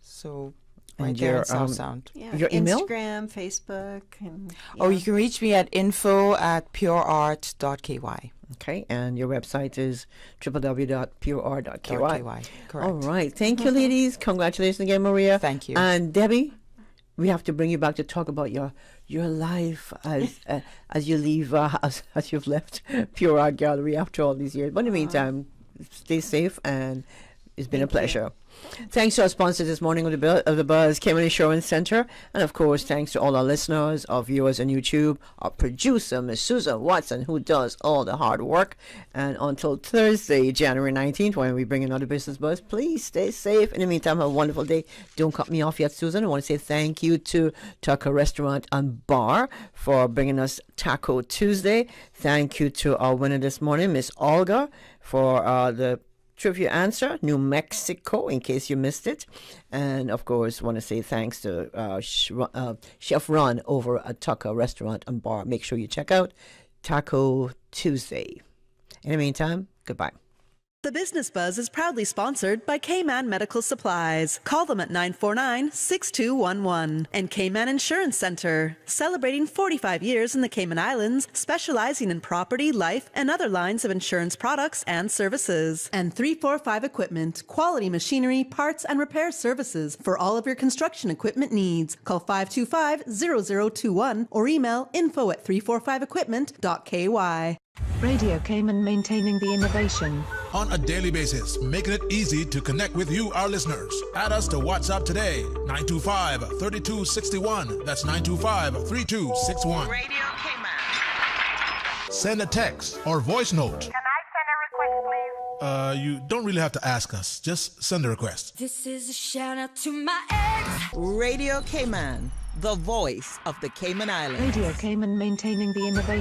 So right there in South Sound. Yeah, your email? Instagram, Facebook. And, you can reach me at info@pureart.ky. Okay, and your website is www.pureart.ky. Correct. All right. Thank you, ladies. Congratulations again, Maria. Thank you. And Debbie, we have to bring you back to talk about your life as you leave as you've left Pure Art Gallery after all these years. But in the meantime, stay safe, and it's been a pleasure. Thanks to our sponsors this morning of the Buzz, Cayman Insurance Center, and of course thanks to all our listeners, our viewers on YouTube, our producer Miss Susan Watson, who does all the hard work. And until Thursday, January 19th, when we bring another Business Buzz, please stay safe. In the meantime, have a wonderful day. Don't cut me off yet, Susan. I want to say thank you to Tucker Restaurant and Bar for bringing us Taco Tuesday. Thank you to our winner this morning, Miss Olga, for the trivia answer, New Mexico, in case you missed it. And of course, want to say thanks to Chef Ron over at Tucker Restaurant and Bar. Make sure you check out Taco Tuesday. In the meantime, goodbye. The Business Buzz is proudly sponsored by K-Man Medical Supplies. Call them at 949-6211. And K-Man Insurance Center, celebrating 45 years in the Cayman Islands, specializing in property, life, and other lines of insurance products and services. And 345 Equipment, quality machinery, parts, and repair services for all of your construction equipment needs. Call 525-0021 or email info@345equipment.ky. Radio Cayman, maintaining the innovation. On a daily basis, making it easy to connect with you, our listeners. Add us to WhatsApp today, 925-3261. That's 925-3261. Radio Cayman. Send a text or voice note. Can I send a request, please? You don't really have to ask us. Just send a request. This is a shout out to my ex. Radio Cayman, the voice of the Cayman Islands. Radio Cayman, maintaining the innovation.